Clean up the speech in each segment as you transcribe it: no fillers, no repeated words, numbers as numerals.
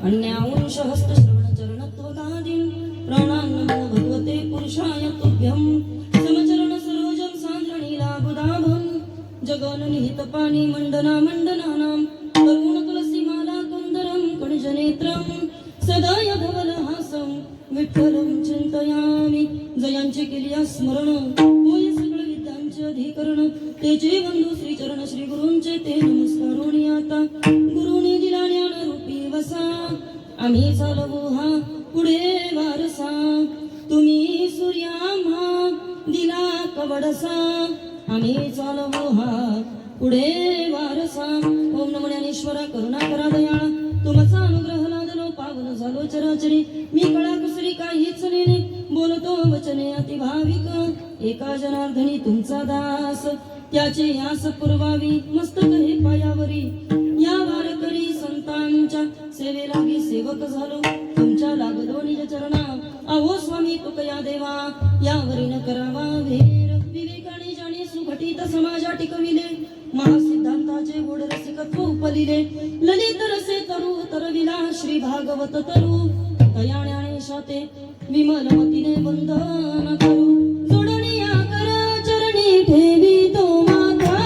अन्यांश हस्त श्रवण चरणत्वगादीं प्राणान्नमो भगवते पुरुषाय तुभ्यं समचरण सरोजं सान्द्रणीलाबुदाभं जगन्निहित पाणी मंडना मंडनानां करुण तुलसीमाला कुंदरं कणजनेत्रं सदाय धवलहासं विठ्ठलं चिंतयामि जयांचे केलिया स्मरण होय सगळ विद्यांचे अधिकरण तेचे बंधू श्री चरण श्री गुरूंचे ते नमस्कारोनी आता गुरुनी दिला ज्ञान रूपी वसा आम्ही चालवू हा पुढे वारसा तुम्ही सूर्याम्हा दिला कवडसा आम्ही चालवू हा पुढे वारसा ओम नमो ज्ञानेश्वरा करुणा करा दयाळा तुमचा अनुग्रह लादलो पावन झालो चराचरी मी कळा कुसरी काहीच नेणे बोलतो वचने अति भाविक एका जनार्दनी तुमचा दास त्याचे यास पुरवावी मस्तक हे पायावरी या वारकरी संतांच्या सेवेलागी सेवक झालो तुमच्या लागलो निज चरणा अहो स्वामी तुकया देवा यावरी न करावा वेर विवेकाने जाणे सुघटित समाजा टिकविले महासिद्धांताचे गोड रसिकत्व उपलिले ललित रसे तरु तरविला श्री भागवत तरु तयाण्याने शाते विमल मतीने वंदन करू जोडणी आकर चरणी ठेवी तो माता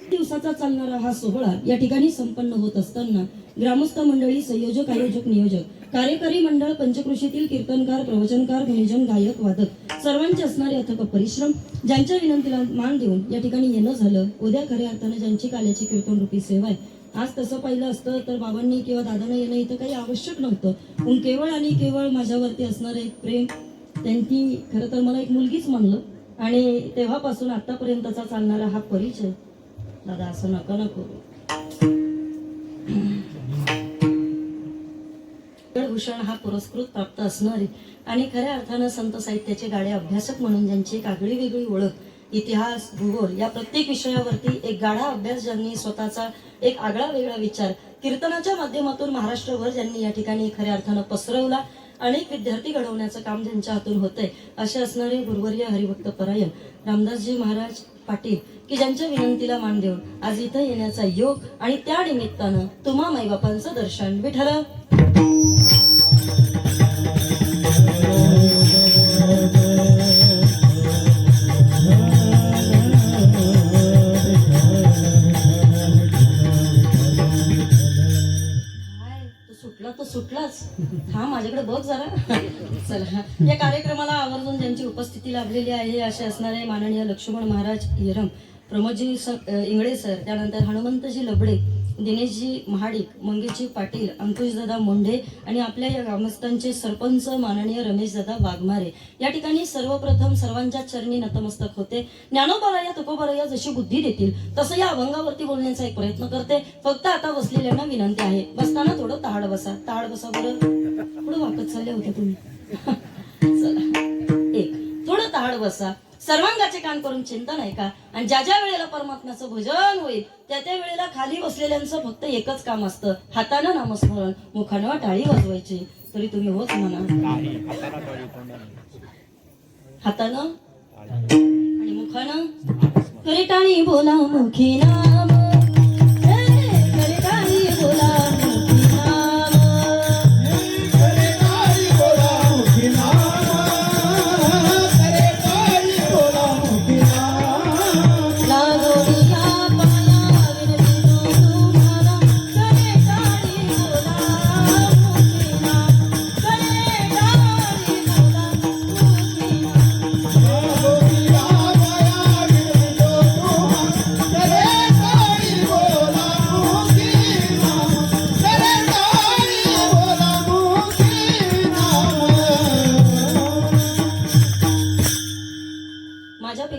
दिवसाचा चालणारा हा सोहळा या ठिकाणी संपन्न होत असताना ग्रामस्थ मंडळी संयोजक आयोजक नियोजक कार्यकारी मंडळ पंचकृषीतील कीर्तनकार प्रवचनकार गुणीजन गायक वादक सर्वांचे असणारे अथक परिश्रम ज्यांच्या विनंतीला मान देऊन या ठिकाणी येणं झालं उद्या खऱ्या अर्थानं ज्यांची काल्याची कीर्तन रूपी सेवा आहे आज तसं पाहिलं असतं तर बाबांनी किंवा दादांना येणं इथं काही आवश्यक नव्हतं पण केवळ आणि केवळ माझ्यावरती असणारं एक प्रेम त्यांनी खरं तर मला एक मुलगीच म्हणलं आणि तेव्हापासून आतापर्यंतचा चालणारा हा परिचय दादा असं नका नको भूषण हा पुरस्कृत प्राप्त असणारे आणि खऱ्या अर्थानं संत साहित्याचे गाडे अभ्यासक म्हणून ज्यांची एक आगळी वेगळी ओळख इतिहास भूगोल या प्रत्येक विषयावरती एक गाढा अभ्यास ज्यांनी स्वतःचा एक आगळा वेगळा विचार कीर्तनाच्या माध्यमातून महाराष्ट्रभर ज्यांनी या ठिकाणी खऱ्या अर्थानं पसरवला अनेक विद्यार्थी घडवण्याचं काम ज्यांच्या हातून होतंय असे असणारे गुरुवर्य हरिभक्त परायण रामदासजी महाराज पाटील की ज्यांच्या विनंतीला मान देऊन आज इथं येण्याचा योग आणि त्या निमित्तानं तुम्हा माईबापांचं दर्शन विठ्ठल सुटलाच हा माझ्याकडे बघ जरा चला या कार्यक्रमाला आवर्जून ज्यांची उपस्थिती लाभलेली आहे असे असणारे माननीय लक्ष्मण महाराज हिरम प्रमोदजी इंगळे सर त्यानंतर हनुमंतजी लबडे दिनेशजी महाडिक मंगेशजी पाटील अंकुशदादा मोंढे आणि आपल्या या ग्रामस्थांचे सरपंच माननीय रमेशदादा वाघमारे या ठिकाणी सर्वप्रथम सर्वांच्या चरणी नतमस्तक होते ज्ञानोबाराया तुकोबाराया जशी बुद्धी देतील तसं या अभंगावरती बोलण्याचा एक प्रयत्न करते फक्त आता बसलेल्यांना विनंती आहे बसताना थोडं ताड बसा बरं थोडं वाकत चालले होते तुम्ही चला एक थोडं ताड बसा सर्वांगाचे कान करून चिंता नाही का आणि ज्या ज्या वेळेला परमात्म्याचं भजन होईल त्या त्या वेळेला खाली बसलेल्यांचं फक्त एकच काम असतं हातानं नामस्मरण मुखानं टाळी वाजवायची तरी तुम्ही होच म्हणा हातानं आणि मुखानं करे टाळी बोला मुखी नाम करे टाळी बोला मुखी नाम करे टाळी बोला मुखी नाम करे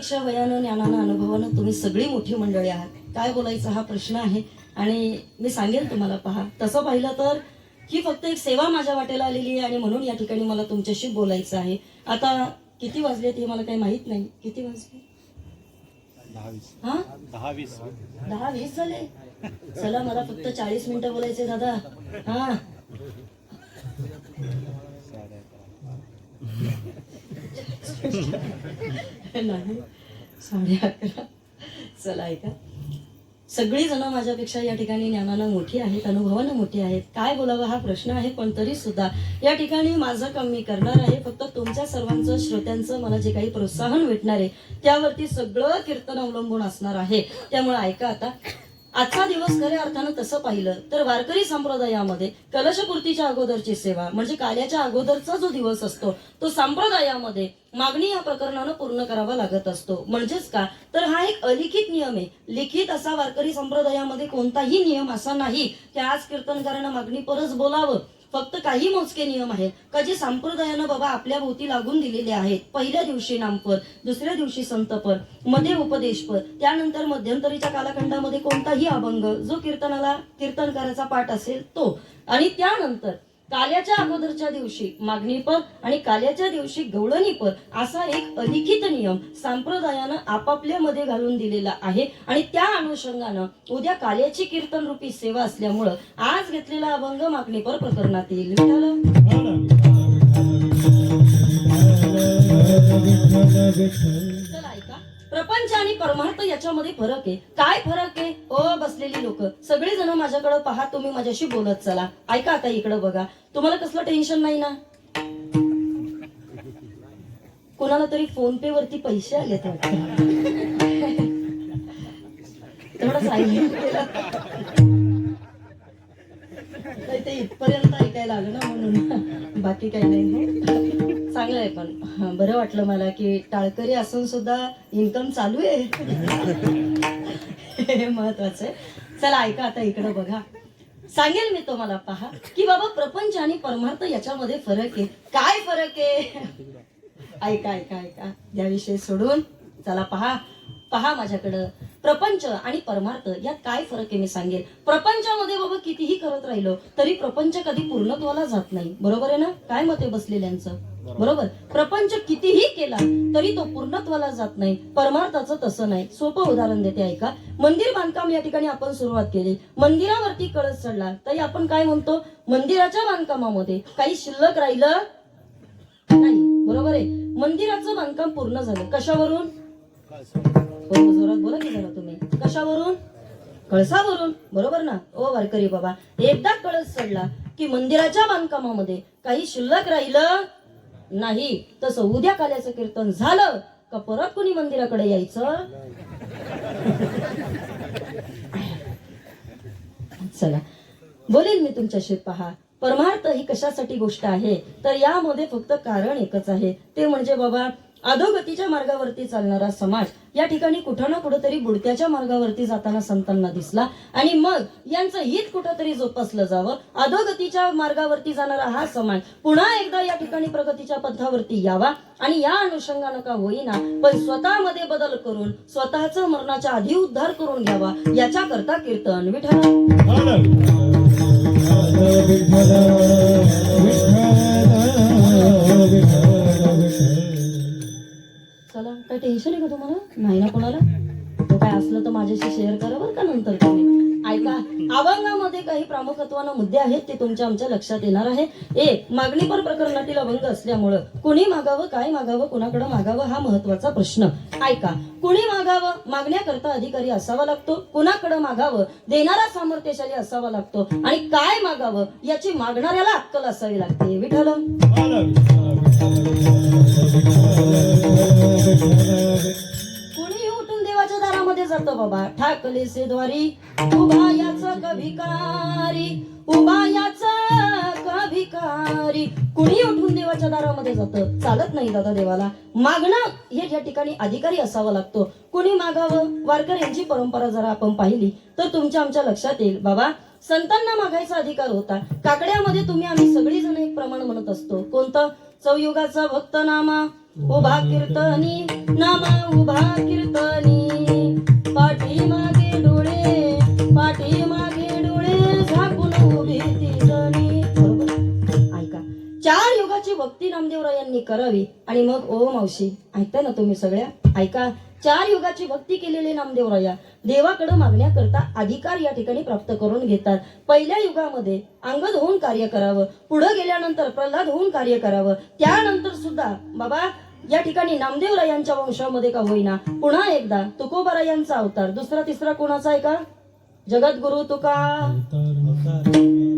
माझ्यापेक्षा वयानं ज्ञानानं अनुभवानं तुम्ही सगळी मोठी मंडळी आहात. काय बोलायचा हा प्रश्न आहे. आणि मी सांगेन तुम्हाला, पहा तसं पाहिलं तर ही फक्त एक सेवा माझ्या वाटेला आलेली आहे आणि म्हणून या ठिकाणी मला तुमच्याशी बोलायचं आहे. आता किती वाजलेत हे मला काही माहित नाही. किती वाजले? 10-20 झाले. चला, मला फक्त 40 मिनिटं बोलायचे दादा. हा नाही, 11:30. चला ऐका, सगळी जण माझ्यापेक्षा या ठिकाणी ज्ञानानं मोठी आहेत, अनुभवानं मोठी आहेत. काय बोलावं हा प्रश्न आहे, पण तरी सुद्धा या ठिकाणी माझं काम मी करणार आहे. फक्त तुमच्या सर्वांचं, श्रोत्यांचं मला जे काही प्रोत्साहन भेटणार आहे त्यावरती सगळं कीर्तन अवलंबून असणार आहे. त्यामुळे ऐका आता, आजचा दिवस खऱ्या अर्थानं तसं पाहिलं तर वारकरी संप्रदायामध्ये कलशपूर्तीच्या अगोदरची सेवा म्हणजे काल्याच्या अगोदरचा जो दिवस असतो तो संप्रदायामध्ये मागणी या प्रकरणानं पूर्ण करावा लागत असतो. म्हणजेच का तर हा एक अलिखित नियम आहे. लिखित असा वारकरी संप्रदायामध्ये कोणताही नियम असा नाही की आज कीर्तनकारानं मागणी परच बोलावं. फक्त काही मोजके नियम आहेत का जे संप्रदायानं बाबा आपल्या भोवती लागून दिलेले आहेत. पहिल्या दिवशी नामपद, दुसऱ्या दिवशी संतपद, मध्ये उपदेशपद, त्यानंतर मध्यंतरीच्या कालखंडामध्ये कोणताही अभंग जो कीर्तनकाराचा पाठ असेल तो, आणि त्यानंतर काल्याच्या अगोदरच्या दिवशी मागणीपद आणि काल्याच्या दिवशी गवळणीपद असा एक अलिखित नियम संप्रदायानं आपापल्या मध्ये घालून दिलेला आहे. आणि त्या अनुषंगानं उद्या काल्याची कीर्तन रूपी सेवा असल्यामुळं आज घेतलेला अभंग मागणीपर प्रकरणात येईल. चला ऐका, प्रपंच आणि परमार्थ याच्यामध्ये फरक आहे. काय फरक आहे? बसलेली लोक सगळे जण माझ्याकडे पहा, तुम्ही माझ्याशी बोलत चला. ऐका आता, इकडे बघा, तुम्हाला कसलं टेन्शन नाही ना? कोणाला तरी फोन पे वरती पैसे आले तर तेवढं सायलेंट ते इथपर्यंत ऐकायला आलं ना म्हणून, बाकी काही नाही. चांगलं आहे, पण बरं वाटलं मला की टाळकरी असून सुद्धा इन्कम चालू आहे. हे महत्वाचं आहे. चला ऐका आता, इकडं बघा, सांगेल मी तुम्हाला, पहा की बाबा प्रपंच आणि परमार्थ याच्यामध्ये फरक आहे. काय फरक आहे? ऐका ऐका ऐका, याविषयी सोडून चला पहा माझ्याकडं. प्रपंच आणि परमार्थ यात काय फरक आहे मी सांगेल. प्रपंचामध्ये बाबा कितीही करत राहिलो तरी प्रपंच कधी पूर्णत्वाला जात नाही. बरोबर आहे ना? काय मत आहे बसलेल्यांचं? बरोबर. प्रपंच कितीही केला तरी तो पूर्णत्वाला जात नाही. परमार्थाचं तसं नाही. सोपं उदाहरण देते, ऐका. मंदिर बांधकाम या ठिकाणी आपण सुरुवात केली, मंदिरावरती कळस चढला तरी आपण काय म्हणतो? मंदिराच्या बांधकामामध्ये काही शिल्लक राहिलं नाही. बरोबर आहे. मंदिराचं बांधकाम पूर्ण झालं कशावरून? जोरात बोला की जरा तुम्ही. कशावरून? कळसावरून. बरोबर ना? वारकरी बाबा, एकदा कळस चढला की मंदिराच्या बांधकामामध्ये काही शिल्लक राहिलं नाही. तसं उद्या काल्याचं कीर्तन झालं का परत कोणी मंदिराकडे यायचं? चला बोलेल मी तुमच्याशी. पहा, परमार्थ ही कशासाठी गोष्ट आहे तर यामध्ये फक्त कारण एकच आहे, ते म्हणजे बाबा अधोगतीच्या मार्गावरती चालणारा समाज या ठिकाणी कुठं ना कुठंतरी बुडत्याच्या मार्गावरती जाताना संतांना दिसला आणि मग यांचं हित कुठंतरी जोपासलं जावं. अधोगतीच्या मार्गावरती जाणारा हा समाज पुन्हा एकदा या ठिकाणी प्रगतीच्या पथावरती यावा आणि या अनुषंगानं का होईना पण स्वतःमध्ये बदल करून स्वतःचं मरणाच्या आधी उद्धार करून घ्यावा, याच्या करता कीर्तन. विठ्ठल चला, काय टेन्शन आहे का तुम्हाला? नाही ना कोणाला? तो काय असलं तर माझ्याशी शेअर करा बरं का नंतर तुम्ही. ऐका, अभंगामध्ये काही प्रामुख्याने मुद्दे आहेत ते तुमच्या आमच्या लक्षात येणार आहे. एक, मागणीपर प्रकरणातील अभंग असल्यामुळं कुणी मागावं, काय मागावं, कुणाकडे मागावं हा महत्वाचा प्रश्न. ऐका, कुणी मागावं, मागण्याकरता अधिकारी असावा लागतो. कुणाकडे मागावं, देणारा सामर्थ्यशाली असावा लागतो. आणि काय मागावं याची मागणाऱ्याला अक्कल असावी लागते. विठ्ठल कोणी उठून देवाच्या दारामध्ये जातो बाबा, ठाकले से द्वारी उभा याचा कभिकारी, उभा याचा कभिकारी. कुणी उठून देवाच्या दारामध्ये जातं, चालत नाही दादा. देवाला मागणं हे या ठिकाणी अधिकारी असावा लागतो. कुणी मागावं, वारकऱ्यांची परंपरा जरा आपण पाहिली तर तुमच्या आमच्या लक्षात येईल. बाबा संतांना मागायचा अधिकार होता. काकड्यामध्ये तुम्ही आम्ही सगळी जण एक प्रमाण म्हणत असतो. कोणतं? चौयुगाचा भक्त नामा उभा कीर्तनी नामा उभा कीर्तनी पाठीमागे डोळे झाकून उभी ती जणी. बरोबर? ऐका, 4 युगाची भक्ती नामदेवरायांनी करावी. आणि मग ओ मावशी ऐकताय ना तुम्ही सगळ्या, ऐका, 4 युगाची भक्ती केलेले नामदेवराया देवाकडे मागण्याकरता अधिकार या ठिकाणी प्राप्त करून घेतात. पहिल्या युगामध्ये अंगद होऊन कार्य करावं, पुढे गेल्यानंतर प्रल्हाद होऊन कार्य करावं, त्यानंतर सुद्धा बाबा या ठिकाणी नामदेवरायांच्या वंशामध्ये का होईना पुन्हा एकदा तुकोबारायांचा अवतार. दुसरा तिसरा कोणाचा आहे का? जगद्गुरु तुका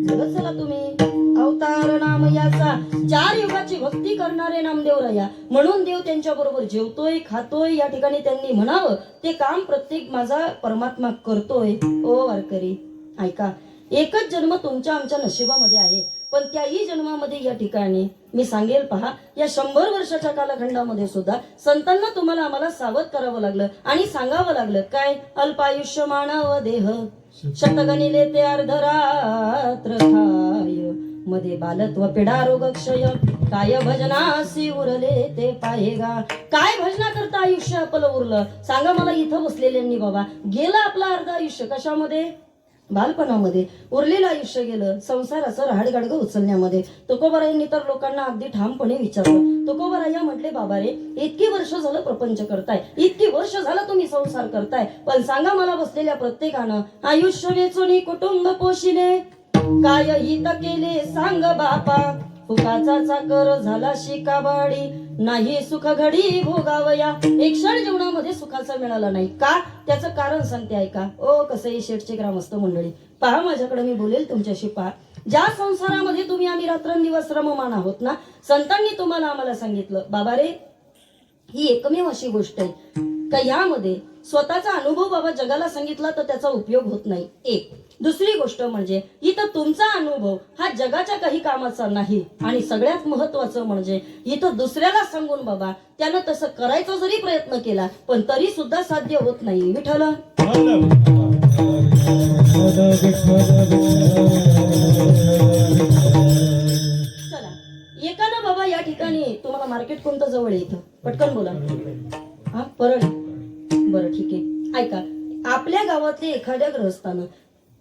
जगत चला तुम्ही अवतार नाम याचा. 4 युगाची भक्ती करणारे नामदेवराया म्हणून देव त्यांच्या बरोबर जेवतोय खातोय. या ठिकाणी त्यांनी म्हणावं ते काम प्रत्येक माझा परमात्मा करतोय. ओ वारकरी ऐका, एकच जन्म तुमच्या आमच्या नशिबामध्ये आहे, पण त्याही जन्मामध्ये या ठिकाणी मी सांगेल पहा, या 100 वर्षाच्या कालखंडामध्ये सुद्धा संतांना तुम्हाला आम्हाला सावध करावं लागलं आणि सांगावं लागलं काय? अल्पायुष्य मानव देह शतगणिले ते अर्धरात्र खाय मध्ये बालत्व पिडा रोग क्षय काय भजनासी उरले ते पाहेगा. काय भजना करता आयुष्य आपलं उरलं सांगा मला इथं बसलेल्यांनी. बाबा गेलं आपलं अर्ध आयुष्य कशामध्ये? बालपणामध्ये. उरलेलं आयुष्य गेलं संसाराचं रहाडगाडगं उचलण्यामध्ये. तुकोबारायांनी तर लोकांना अगदी ठामपणे विचारलं. तुकोबाराया म्हटले बाबा रे, इतकी वर्ष झालं प्रपंच करताय, इतकी वर्ष झालं तुम्ही संसार करताय, पण सांगा मला बसलेल्या प्रत्येकानं आयुष्य वेचून कुटुंब पोशिले काय हित केले सांग बापा. फुकाचा चाकर झाला शिकाबाडी नाही सुख घडी भोगावया. एक क्षण जीवनामध्ये सुखाचं मिळालं नाही का? त्याचं कारण सांगते ऐका. ओ कसंही शेठचे ग्रामस्थ मंडळी पहा, माझ्याकडे मी बोलेल तुमच्याशी. पहा, ज्या संसारामध्ये तुम्ही आम्ही रात्रंदिवस श्रममान आहोत ना, संतांनी तुम्हाला आम्हाला सांगितलं बाबा रे, ही एकमेव अशी गोष्ट आहे का यामध्ये स्वतःचा अनुभव बाबा जगाला सांगितला तर त्याचा उपयोग होत नाही. एक दुसरी गोष्ट म्हणजे इथं तुमचा अनुभव हा जगाच्या काही कामाचा नाही. आणि सगळ्यात महत्वाचं म्हणजे इथं दुसऱ्याला सांगून बाबा त्यानं तसं करायचा जरी प्रयत्न केला पण तरी सुद्धा साध्य होत नाही. विठ्ठल चला, एकानं बाबा या ठिकाणी तुम्हाला मार्केट कोणतं जवळ आहे इथं पटकन बोला. हा परळी. बरं ठीक आहे. ऐका, आपल्या गावातले एखाद्या गृहस्थानं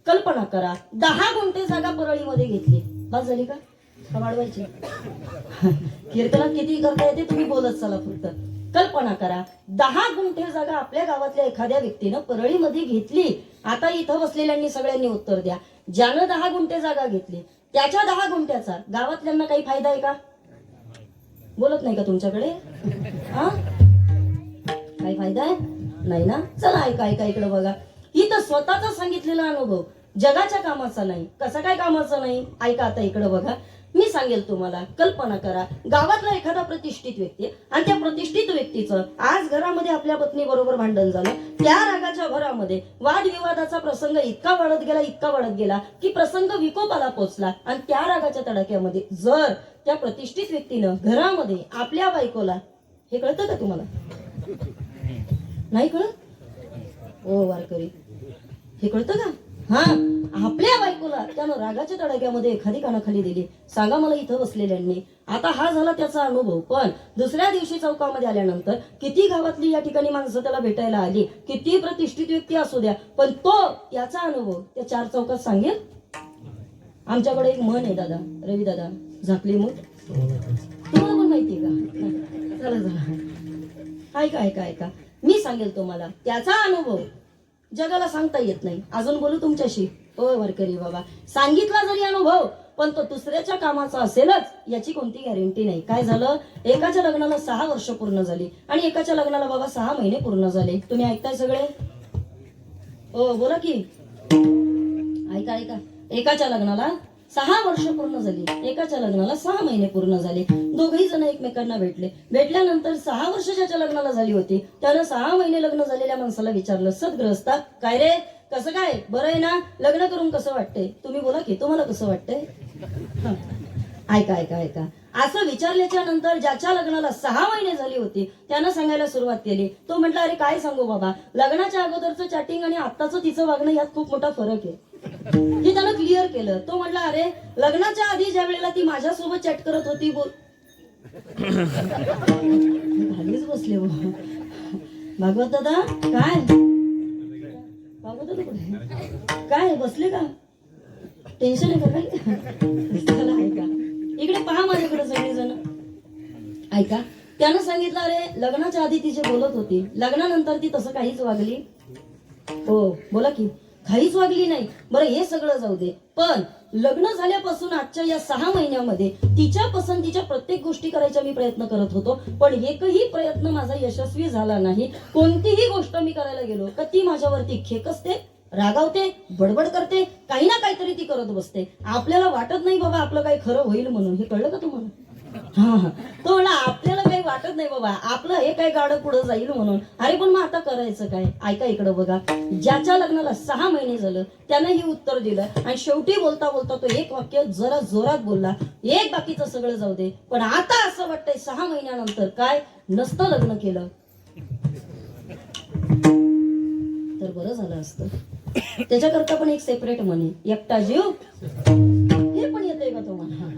कल्पना करा 10 गुंठे जागा परळीमध्ये घेतली. बस झाली का वाढवायची? कीर्तनात किती करता येते तुम्ही बोलत चला. फक्त कल्पना करा 10 गुंठे जागा आपल्या गावातल्या एखाद्या व्यक्तीनं परळीमध्ये घेतली. आता इथं बसलेल्यांनी सगळ्यांनी उत्तर द्या. ज्यानं 10 गुंठे जागा घेतली त्याच्या 10 गुंठ्याचा गावातल्यांना काही फायदा आहे का? बोलत नाही का तुमच्याकडे? हा काही फायदा आहे नाही ना. चला ऐका ऐका इकडे बघा. इथं स्वतःचा सांगितलेला अनुभव जगाच्या कामाचा नाही. कसा काय कामाचा नाही? ऐका आता इकडे बघा. मी सांगेल तुम्हाला. कल्पना करा गावातला एखादा प्रतिष्ठित व्यक्ती आणि त्या प्रतिष्ठित व्यक्तीचं आज घरामध्ये आपल्या पत्नी बरोबर भांडण झालं. त्या रागाच्या भरामध्ये वादविवादाचा प्रसंग इतका वाढत गेला की प्रसंग विकोपाला पोचला. आणि त्या रागाच्या तडाख्यामध्ये जर त्या प्रतिष्ठित व्यक्तीनं घरामध्ये आपल्या बायकोला, हे कळतं का तुम्हाला? नाही कळत? ओ वारकरी हे कळतं का? हा, आपल्या बायकोला त्यानं रागाच्या तडाख्यामध्ये एखादी कानाखाली दिली. सांगा मला इथं बसलेल्यांनी. आता हा झाला त्याचा अनुभव. पण दुसऱ्या दिवशी चौकामध्ये आल्यानंतर किती गावातली या ठिकाणी माणसं त्याला भेटायला आली, किती प्रतिष्ठित व्यक्ती असू द्या, पण तो याचा अनुभव त्या 4 चौकात सांगेल. आमच्याकडे एक म्हण आहे दादा, रवी दादा, झाकली मूठ. तुम्हाला पण माहितीये का? चला चला ऐका ऐका ऐका. मी सांगेल तुम्हाला त्याचा अनुभव जगाला सांगता येत नाही. अजून बोलू तुमच्याशी. ओ वारकरी बाबा, सांगितला जरी अनुभव पण तो दुसऱ्याच्या कामाचा असेलच याची कोणती गॅरंटी नाही. काय झालं, एकाच्या लग्नाला 6 वर्ष पूर्ण झाली आणि एकाच्या लग्नाला बाबा 6 महिने पूर्ण झाले. तुम्ही ऐकताय सगळे? ओ बोला की. ऐका ऐका. एकाच्या लग्नाला 6 वर्ष पूर्ण झाली, एकाच्या लग्नाला 6 महिने पूर्ण झाले. दोघही जण एकमेकांना भेटल्यानंतर 6 वर्ष ज्याच्या लग्नाला झाली होती त्यानं 6 महिने लग्न झालेल्या माणसाला विचारलं, सद्ग्रहस्था काय रे, कसं काय, बरं आहे ना, लग्न करून कसं वाटतंय? तुम्ही बोला की तुम्हाला कसं वाटतंय? ऐका ऐका ऐका. असं विचारल्याच्या नंतर ज्याच्या लग्नाला 6 महिने झाली होती त्यानं सांगायला सुरुवात केली. तो म्हटला, अरे काय सांगू बाबा, लग्नाच्या अगोदरचं चॅटिंग आणि आत्ताचं तिचं वागणं यात खूप मोठा फरक आहे. हे त्यानं क्लिअर केलं. तो म्हटला, अरे लग्नाच्या आधी ज्या वेळेला ती माझ्यासोबत चॅट करत होती खालीच बसले भागवत दादा. काय भागवत दादा कुठे? काय बसले का? टेन्शन आहे का काही? चला ऐका, इकडे पहा माझ्याकडे सगळेजण. ऐका, त्यानं सांगितलं अरे लग्नाच्या आधी ती जे बोलत होती, लग्नानंतर ती तसं काहीच वागली. हो बोला की, काहीच वागली नाही. बरं हे सगळं जाऊ दे, पण लग्न झाल्यापासून आजच्या या 6 महिन्यामध्ये तिच्या पसंतीच्या प्रत्येक गोष्टी करायच्या मी प्रयत्न करत होतो, पण एकही प्रयत्न माझा यशस्वी झाला नाही. कोणतीही गोष्ट मी करायला गेलो का ती माझ्यावरती खेकसते, रागावते, बडबड करते, काही ना काहीतरी ती करत बसते. आपल्याला वाटत नाही बाबा आपलं काही खरं होईल म्हणून. हे कळलं का तुम्हाला? हा, तो म्हणा आपल्याला काही वाटत नाही बाबा आपलं हे काय गाडं पुढं जाईल म्हणून. अरे पण मग आता करायचं काय? ऐका इकडं बघा, ज्याच्या लग्नाला 6 महिने झालं त्यानं ही उत्तर दिलं आणि शेवटी बोलता बोलता तो एक वाक्य जरा जोरात बोलला. एक बाकीचं सगळं जाऊ दे, पण आता असं वाटतंय 6 महिन्यानंतर काय नसतं लग्न केलं तर बरं झालं असतं. त्याच्याकरता पण एक सेपरेट म्हणे, एकटा जीव. हे पण येतंय का तुम्हाला?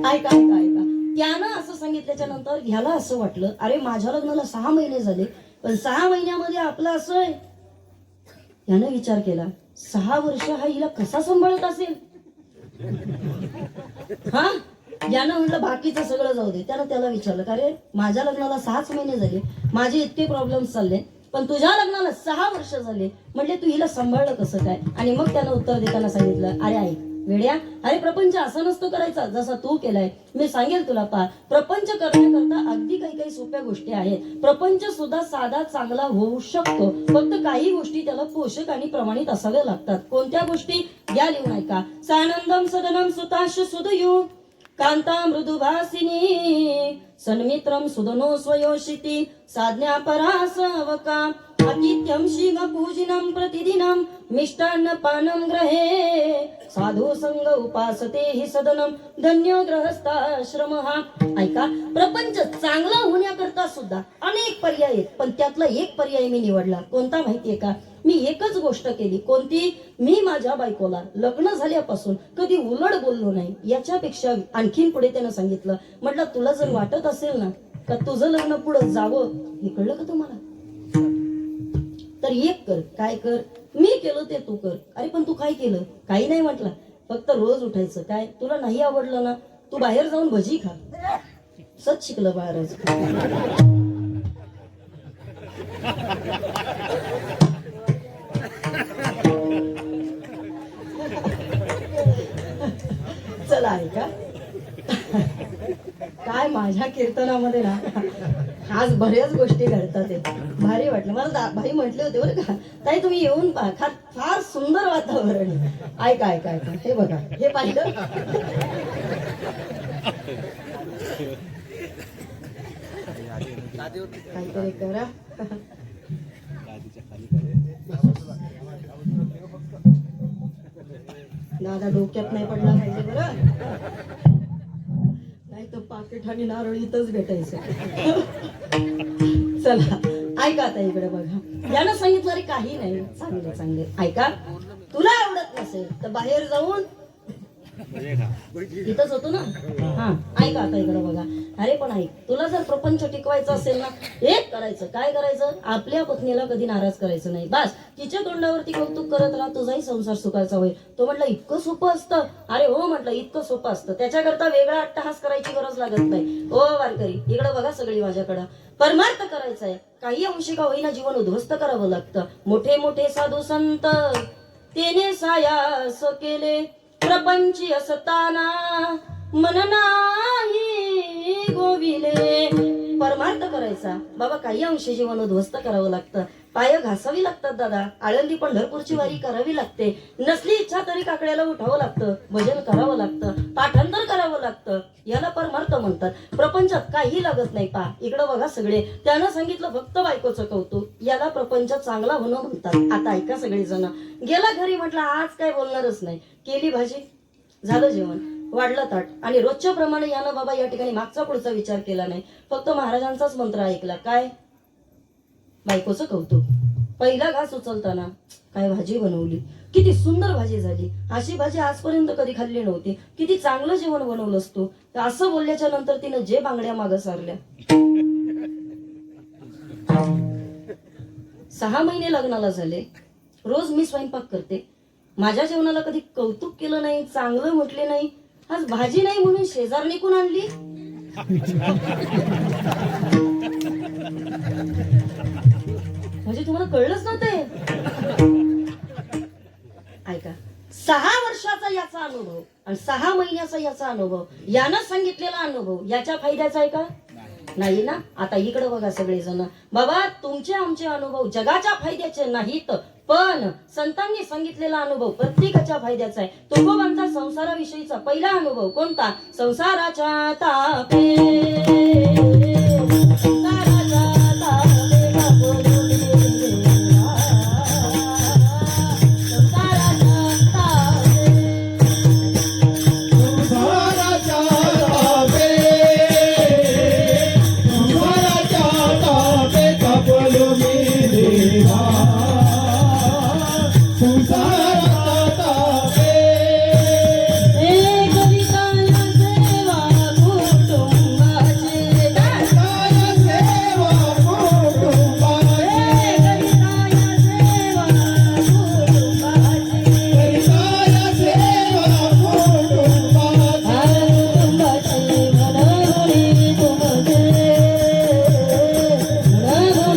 ऐका ऐका ऐका, त्यानं असं सांगितल्याच्या नंतर ह्याला असं वाटलं अरे माझ्या लग्नाला 6 महिने झाले, पण 6 महिन्यामध्ये आपलं असं आहे. यानं विचार केला 6 वर्ष हा हिला कसा सांभाळत असेल. हा, यानं म्हटलं बाकीचं सगळं जाऊ दे. त्यानं त्याला विचारलं का रे माझ्या लग्नाला 6च महिने झाले, माझे इतके प्रॉब्लेम्स चालले, पण तुझ्या लग्नाला 6 वर्ष झाले, म्हटले तू हिला सांभाळलं कसं काय? आणि मग त्यानं उत्तर देताना सांगितलं अरे ऐक वेड्या, अरे प्रपंच असा नसतो करायचा जसा तू केलाय. मी सांगेल तुला पा, प्रपंच करण्याकरता अगदी काही काही सोप्या गोष्टी आहेत. प्रपंच सुद्धा साधा चांगला होऊ शकतो, फक्त काही गोष्टी त्याला पोषक आणि प्रमाणित असाव्या लागतात. कोणत्या गोष्टी? या लिहून ऐका. सानंदम सदनम सुताश सुदयू कांता मृदुभासिनी सन्मित्रम सुदनो स्वयोषिती साज्ञा परासवका अतिथ्यम शिव पूजिनम प्रतिदिनम मिष्टान्न पानम ग्रहे साधू संग उपासते हि सदनम धन्य ग्रहस्थाश्रम. ऐका, प्रपंच चांगला होण्याकरता सुद्धा अनेक पर्याय आहेत, पण त्यातला एक पर्याय मी निवडला. कोणता माहितीये का? मी एकच गोष्ट केली. कोणती? मी माझ्या बायकोला लग्न झाल्यापासून कधी उलट बोललो नाही. याच्यापेक्षा आणखीन पुढे त्यानं सांगितलं, म्हटलं तुला जर वाटत असेल ना का तुझं लग्न पुढे जावं, हे कळलं का तुम्हाला? तर एक कर, काय कर? मी केलं ते तू कर. अरे पण तू काय केलं? काही नाही म्हटलं, फक्त रोज उठायचं. काय तुला नाही आवडलं ना तू बाहेर जाऊन भजी खा. सच शिकलं बाहेरच. चला ऐका, काय माझ्या कीर्तनामध्ये ना आज बऱ्याच गोष्टी घडतात. भारी वाटलं मला. भाई म्हटले होते बरं का ताई तुम्ही येऊन पहा, फार सुंदर वातावरण आहे. ऐका ऐका ऐका, हे बघा, हे पाहिलं काहीतरी करा. दादा डोक्यात नाही पडला पाहिजे बरं, नाही तर पाकिट आणि नारळ इथंच भेटायचं. चला ऐका, आता इकडे बघा. यानं सांगितलं अरे काही नाही, चांगले चांगले. ऐका, तुला आवडत नसेल तर बाहेर जाऊन इथंच होतो ना. हा ऐका, आता इकडे बघा. अरे पण ऐक, तुला जर प्रपंच टिकवायचा असेल ना एक करायचं. काय करायचं? आपल्या पत्नीला कधी नाराज करायचं नाही. बस तिच्या तोंडावरती कौतुक करत राहा, तुझाही संसार सुखाचा होईल. तो म्हटलं इतकं सोपं असतं? अरे हो म्हटलं इतकं सोपं असतं. त्याच्याकरता वेगळा अट्टहास करायची गरज लागत नाही. ओ वारकरी इकडे बघा सगळी माझ्याकडं. परमार्थ करायचा आहे, काही अंशी का होईना जीवन उद्ध्वस्त करावं लागतं. मोठे मोठे साधू संत तेने सायास केले, प्रपंची असताना मन नाही गोविले. परमार्थ करायचा बाबा, काही अंशी जीवन उद्ध्वस्त करावं लागतं. पाय घासावी लागतात दादा. आळंदी पंढरपूरची वारी करावी लागते. नसली इच्छा तरी काकड्याला उठावं लागतं, भजन करावं लागतं, पाठांतर करावं लागतं. याला परमार्थ म्हणतात. प्रपंचात काही लागत नाही. पा इकडं बघा सगळे. त्यानं सांगितलं फक्त बायकोचं कौतुक, याला प्रपंच चांगला होणं म्हणतात. आता ऐका सगळेजण. गेला घरी, म्हटलं आज काय बोलणारच नाही. केली भाजी, झालं जेवण, वाढलं ताट, आणि रोजच्या प्रमाणे यानं बाबा या ठिकाणी मागचा पुढचा विचार केला नाही. फक्त महाराजांचाच मंत्र ऐकला. काय? बायकोचं कौतुक. पहिला घास उचलताना काय भाजी बनवली, किती सुंदर भाजी झाली, अशी भाजी आजपर्यंत कधी खाल्ली नव्हती, किती चांगलं जेवण बनवलंस तू. तर असं बोलल्याच्या नंतर तिनं जे बांगड्या मागं सारल्या. 6 महिने लग्नाला झाले, रोज मी स्वयंपाक करते, माझ्या जेवणाला कधी कौतुक केलं नाही, चांगलं म्हटले नाही. आज भाजी नाही म्हणून शेजारने कोण आणली. म्हणजे तुम्हाला कळलंच नव्हते. ऐका, 6 वर्षाचा याचा अनुभव आणि 6 महिन्याचा याचा अनुभव, यानं सांगितलेला अनुभव याच्या फायद्याचा आहे का? नाही ना. आता इकडे बघा सगळेजण, बाबा तुमचे आमचे अनुभव जगाच्या फायद्याचे नाहीत, पण संतांनी सांगितलेला अनुभव प्रत्येकाच्या फायद्याचा आहे. तुकोबांचा संसाराविषयीचा पहिला अनुभव कोणता? संसाराच्या तापे, संसाराच्या तापे कापलोनी देवा, संसाराच्या तापे, संसाराच्या तापे, संसाराच्या तापे कापलोनी देवा, संसाराच्या तापे. हे कविताया सेवा कुटुंबाची, कविताया सेवा कुटुंबाची, कविताया सेवा कुटुंबाची, कविताया सेवा कुटुंबाची. कुटुंबाची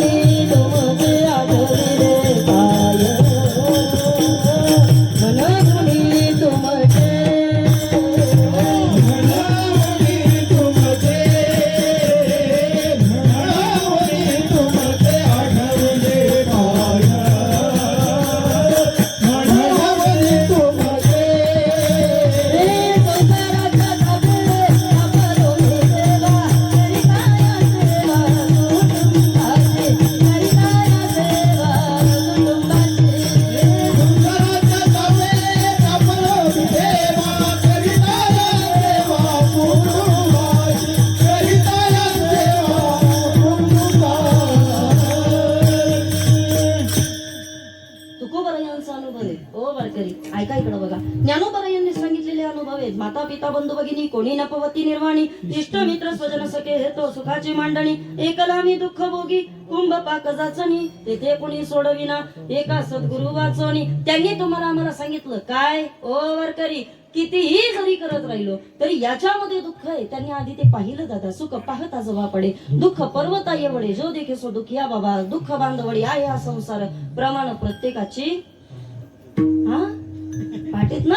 मनोनी तुमचे, मनोनी तुमचे आठवले काय, मनोनी तुमचे, म्हणावणी तुमचे, म्हणावणी तुमचे आठवले काय, म्हणावणी तुमचे. हे संसाराच्या तापे कापलोनी देवा, करिताया सेवा कुटुंबाची, करिताया सेवा कुटुंबाची. संसाराच्या तापे कापलोनी देवा, करिताया सेवा कुटुंबाची, करिताया सेवा कुटुंबाची. तुकोबरायांचा अनुभव आहे. ओ वारकरी ऐका, इकडं बघा, ज्ञानोबरायांनी सांगितलेले अनुभव आहेत. माता पिता बंधू भगिनी कोणी नपवती निर्वाणी, इष्ट मित्र स्वजन सखे हेतो सुखाची मांडणी, एकला मी दुःख भोगी कुंभ पाक जाचणी, तेथे कोणी सोडविना एका सद्गुरु वाचवणी. त्यांनी तुम्हाला आम्हाला सांगितलं काय? ओ वारकरी, कितीही जरी करत राहिलो तरी याच्यामध्ये दुःख आहे. त्यांनी आधी ते पाहिलं दादा, सुख पाहता जवा पडे, दुःख पर्वता येवडे, जो देखे सो दुखिया बाबा, दुःख बांधवडी आहे हा संसार, प्रमाण प्रत्येकाची. हा पाटीत ना.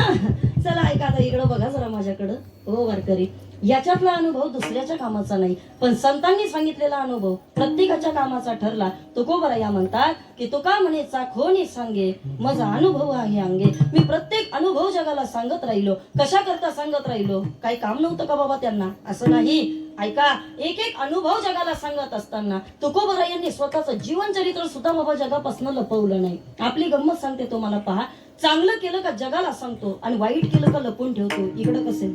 चला ऐका, आता इकडं बघा जरा माझ्याकडं. हो वारकरी, याच्यातला अनुभव दुसऱ्याच्या कामाचा नाही, पण संतांनी सांगितलेला अनुभव प्रत्येकाच्या कामाचा ठरला. तुकोबराया म्हणतात की तुका म्हणे चाखोनी सांगे, माझा अनुभव आहे अंगे. मी प्रत्येक अनुभव जगाला सांगत राहिलो. कशा करता सांगत राहिलो? काही काम नव्हतं का बाबा त्यांना? असं नाही. ऐका, एक एक अनुभव जगाला सांगत असताना तुकोबरायांनी स्वतःचं जीवन चरित्र सुद्धा बाबा जगापासून लपवलं नाही. आपली गंमत सांगते तुम्हाला, पहा. चांगलं केलं का जगाला सांगतो आणि वाईट केलं का लपून ठेवतो. इकडं कसे?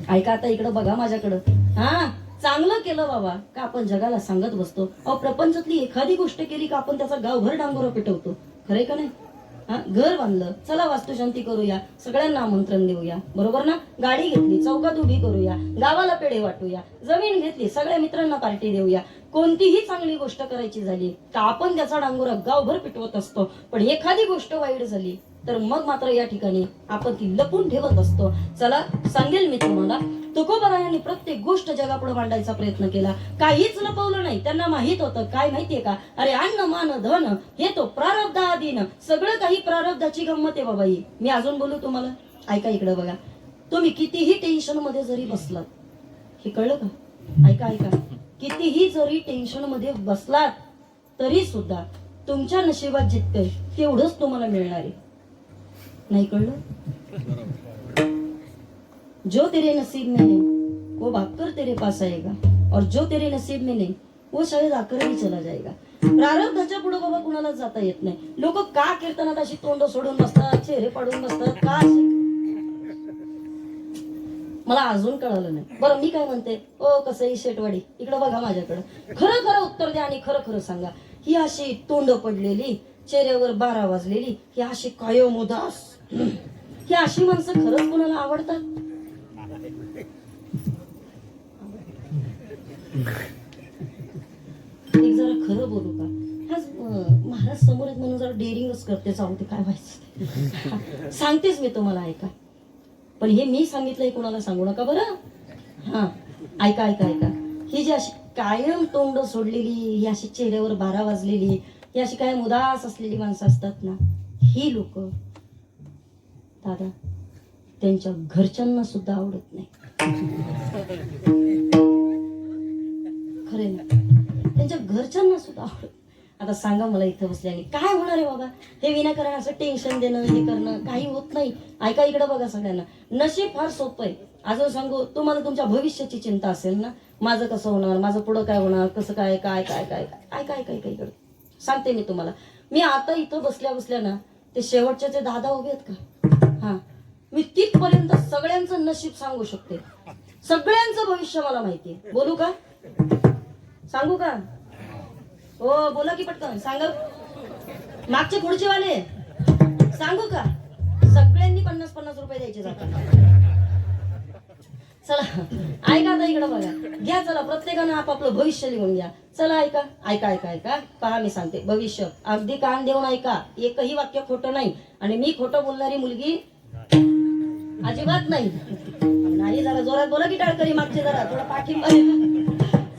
ऐका, आता इकडं बघा माझ्याकडं. हा, चांगलं केलं बाबा का आपण जगाला सांगत बसतो. अहो, प्रपंचातली एखादी गोष्ट केली का आपण त्याचा गावभर डांगोरा पेटवतो. खरंय का नाही? हा, घर बांधलं, चला वास्तुशांती करूया, सगळ्यांना आमंत्रण देऊया, बरोबर ना? गाडी घेतली, चौकात उभी करूया, गावाला पेढे वाटूया, जमीन घेतली, सगळ्या मित्रांना पार्टी देऊया. कोणतीही चांगली गोष्ट करायची झाली का आपण त्याचा डांगोरा गावभर पेटवत असतो. पण एखादी गोष्ट वाईट झाली तर मग मात्र या ठिकाणी आपण ती लपून ठेवत असतो. चला सांगेल मी तुम्हाला, तुकोबरायांनी प्रत्येक गोष्ट जगापुढे मांडायचा प्रयत्न केला. काहीच लपवलं नाही. त्यांना माहित होतं काय माहितीये का? अरे अन्न मान धन हे तो प्रारब्ध आधीन, सगळं काही प्रारब्धाची गंमत आहे बाबा ही. मी अजून बोलू तुम्हाला. ऐका, इकडे बघा. तुम्ही कितीही टेन्शन मध्ये जरी बसलात, हे कळलं का? ऐका ऐका, कितीही जरी टेन्शन मध्ये बसलात तरी सुद्धा तुमच्या नशिबात जितकंय तेवढंच तुम्हाला मिळणार आहे. नहीं कळलं? जो तेरे नसीब में नहीं वो भागकर तेरे पास आएगा, और जो तेरे नसीब में नहीं वो शायद आकर ही चला जाएगा. प्रारब्धाच्या पुढे बाबा कुणालाच जाता येत नाही. लोक का कीर्तनात अशी तोंड सोडून बसतात, चेहरे पाडून बसतात का? मला अजून कळलं नाही. बरं मी काय म्हणते, ओ कसंही शेटवाडी इकडं बघा माझ्याकडं, खरं खरं उत्तर द्या आणि खरं खरं सांगा. ही अशी तोंड पडलेली, चेहऱ्यावर 12 वाजलेली, ही अशी कायम उदास, ही अशी माणसं खरंच कोणाला आवडतात? एक जरा खरं बोलू का, आज महाराज समोर आहेत म्हणून जरा डेअरिंगच करते, जाऊ ते काय व्हायचं. सांगतेच मी तुम्हाला, ऐका. पण हे मी सांगितलंय कोणाला सांगू नका बरं. हा ऐका ऐका ऐका. ही जी अशी कायम तोंड सोडलेली, ही अशी चेहऱ्यावर 12 वाजलेली, ही अशी कायम उदास असलेली माणसं असतात ना, ही लोक दादा त्यांच्या घरच्यांना सुद्धा आवडत नाही. खरे ना, त्यांच्या घरच्यांना सुद्धा आवडत. आता सांगा मला इथं बसल्याने काय होणार आहे बाबा, हे विनाकारण असं टेन्शन देणं, हे करणं काही होत नाही. ऐका इकडे बघा सगळ्यांना, नशीब फार सोपं आहे. अजून सांगू, तुम्हाला तुमच्या भविष्याची चिंता असेल ना, माझं कसं होणार, माझं पुढं काय होणार, कसं काय काय काय काय काय ऐका ऐका ऐका इकडे सांगते मी तुम्हाला. मी आता इथं बसल्या बसल्या ना, ते शेवटचे ते दादा उभे आहेत का, हा मी तिथपर्यंत सगळ्यांचं नशीब सांगू शकते. सगळ्यांचं भविष्य मला माहिती आहे. बोलू का, सांगू का? हो बोला की पटकन सांगा. मागचे पुढचे वाले सांगू का? सगळ्यांनी 50-50 रुपये द्यायचे जातात. चला ऐका, आता इकडे बघा, घ्या चला, प्रत्येकानं आपापलं भविष्य लिहून घ्या. चला ऐका ऐका ऐका ऐका, पहा मी सांगते भविष्य, अगदी कान देऊन ऐका, एकही वाक्य खोटं नाही. आणि मी खोटं बोलणारी मुलगी अजिबात नाही. नाही जरा जोरात बोला की टाळकरी, मागचे जरा थोडा पाठिंबा.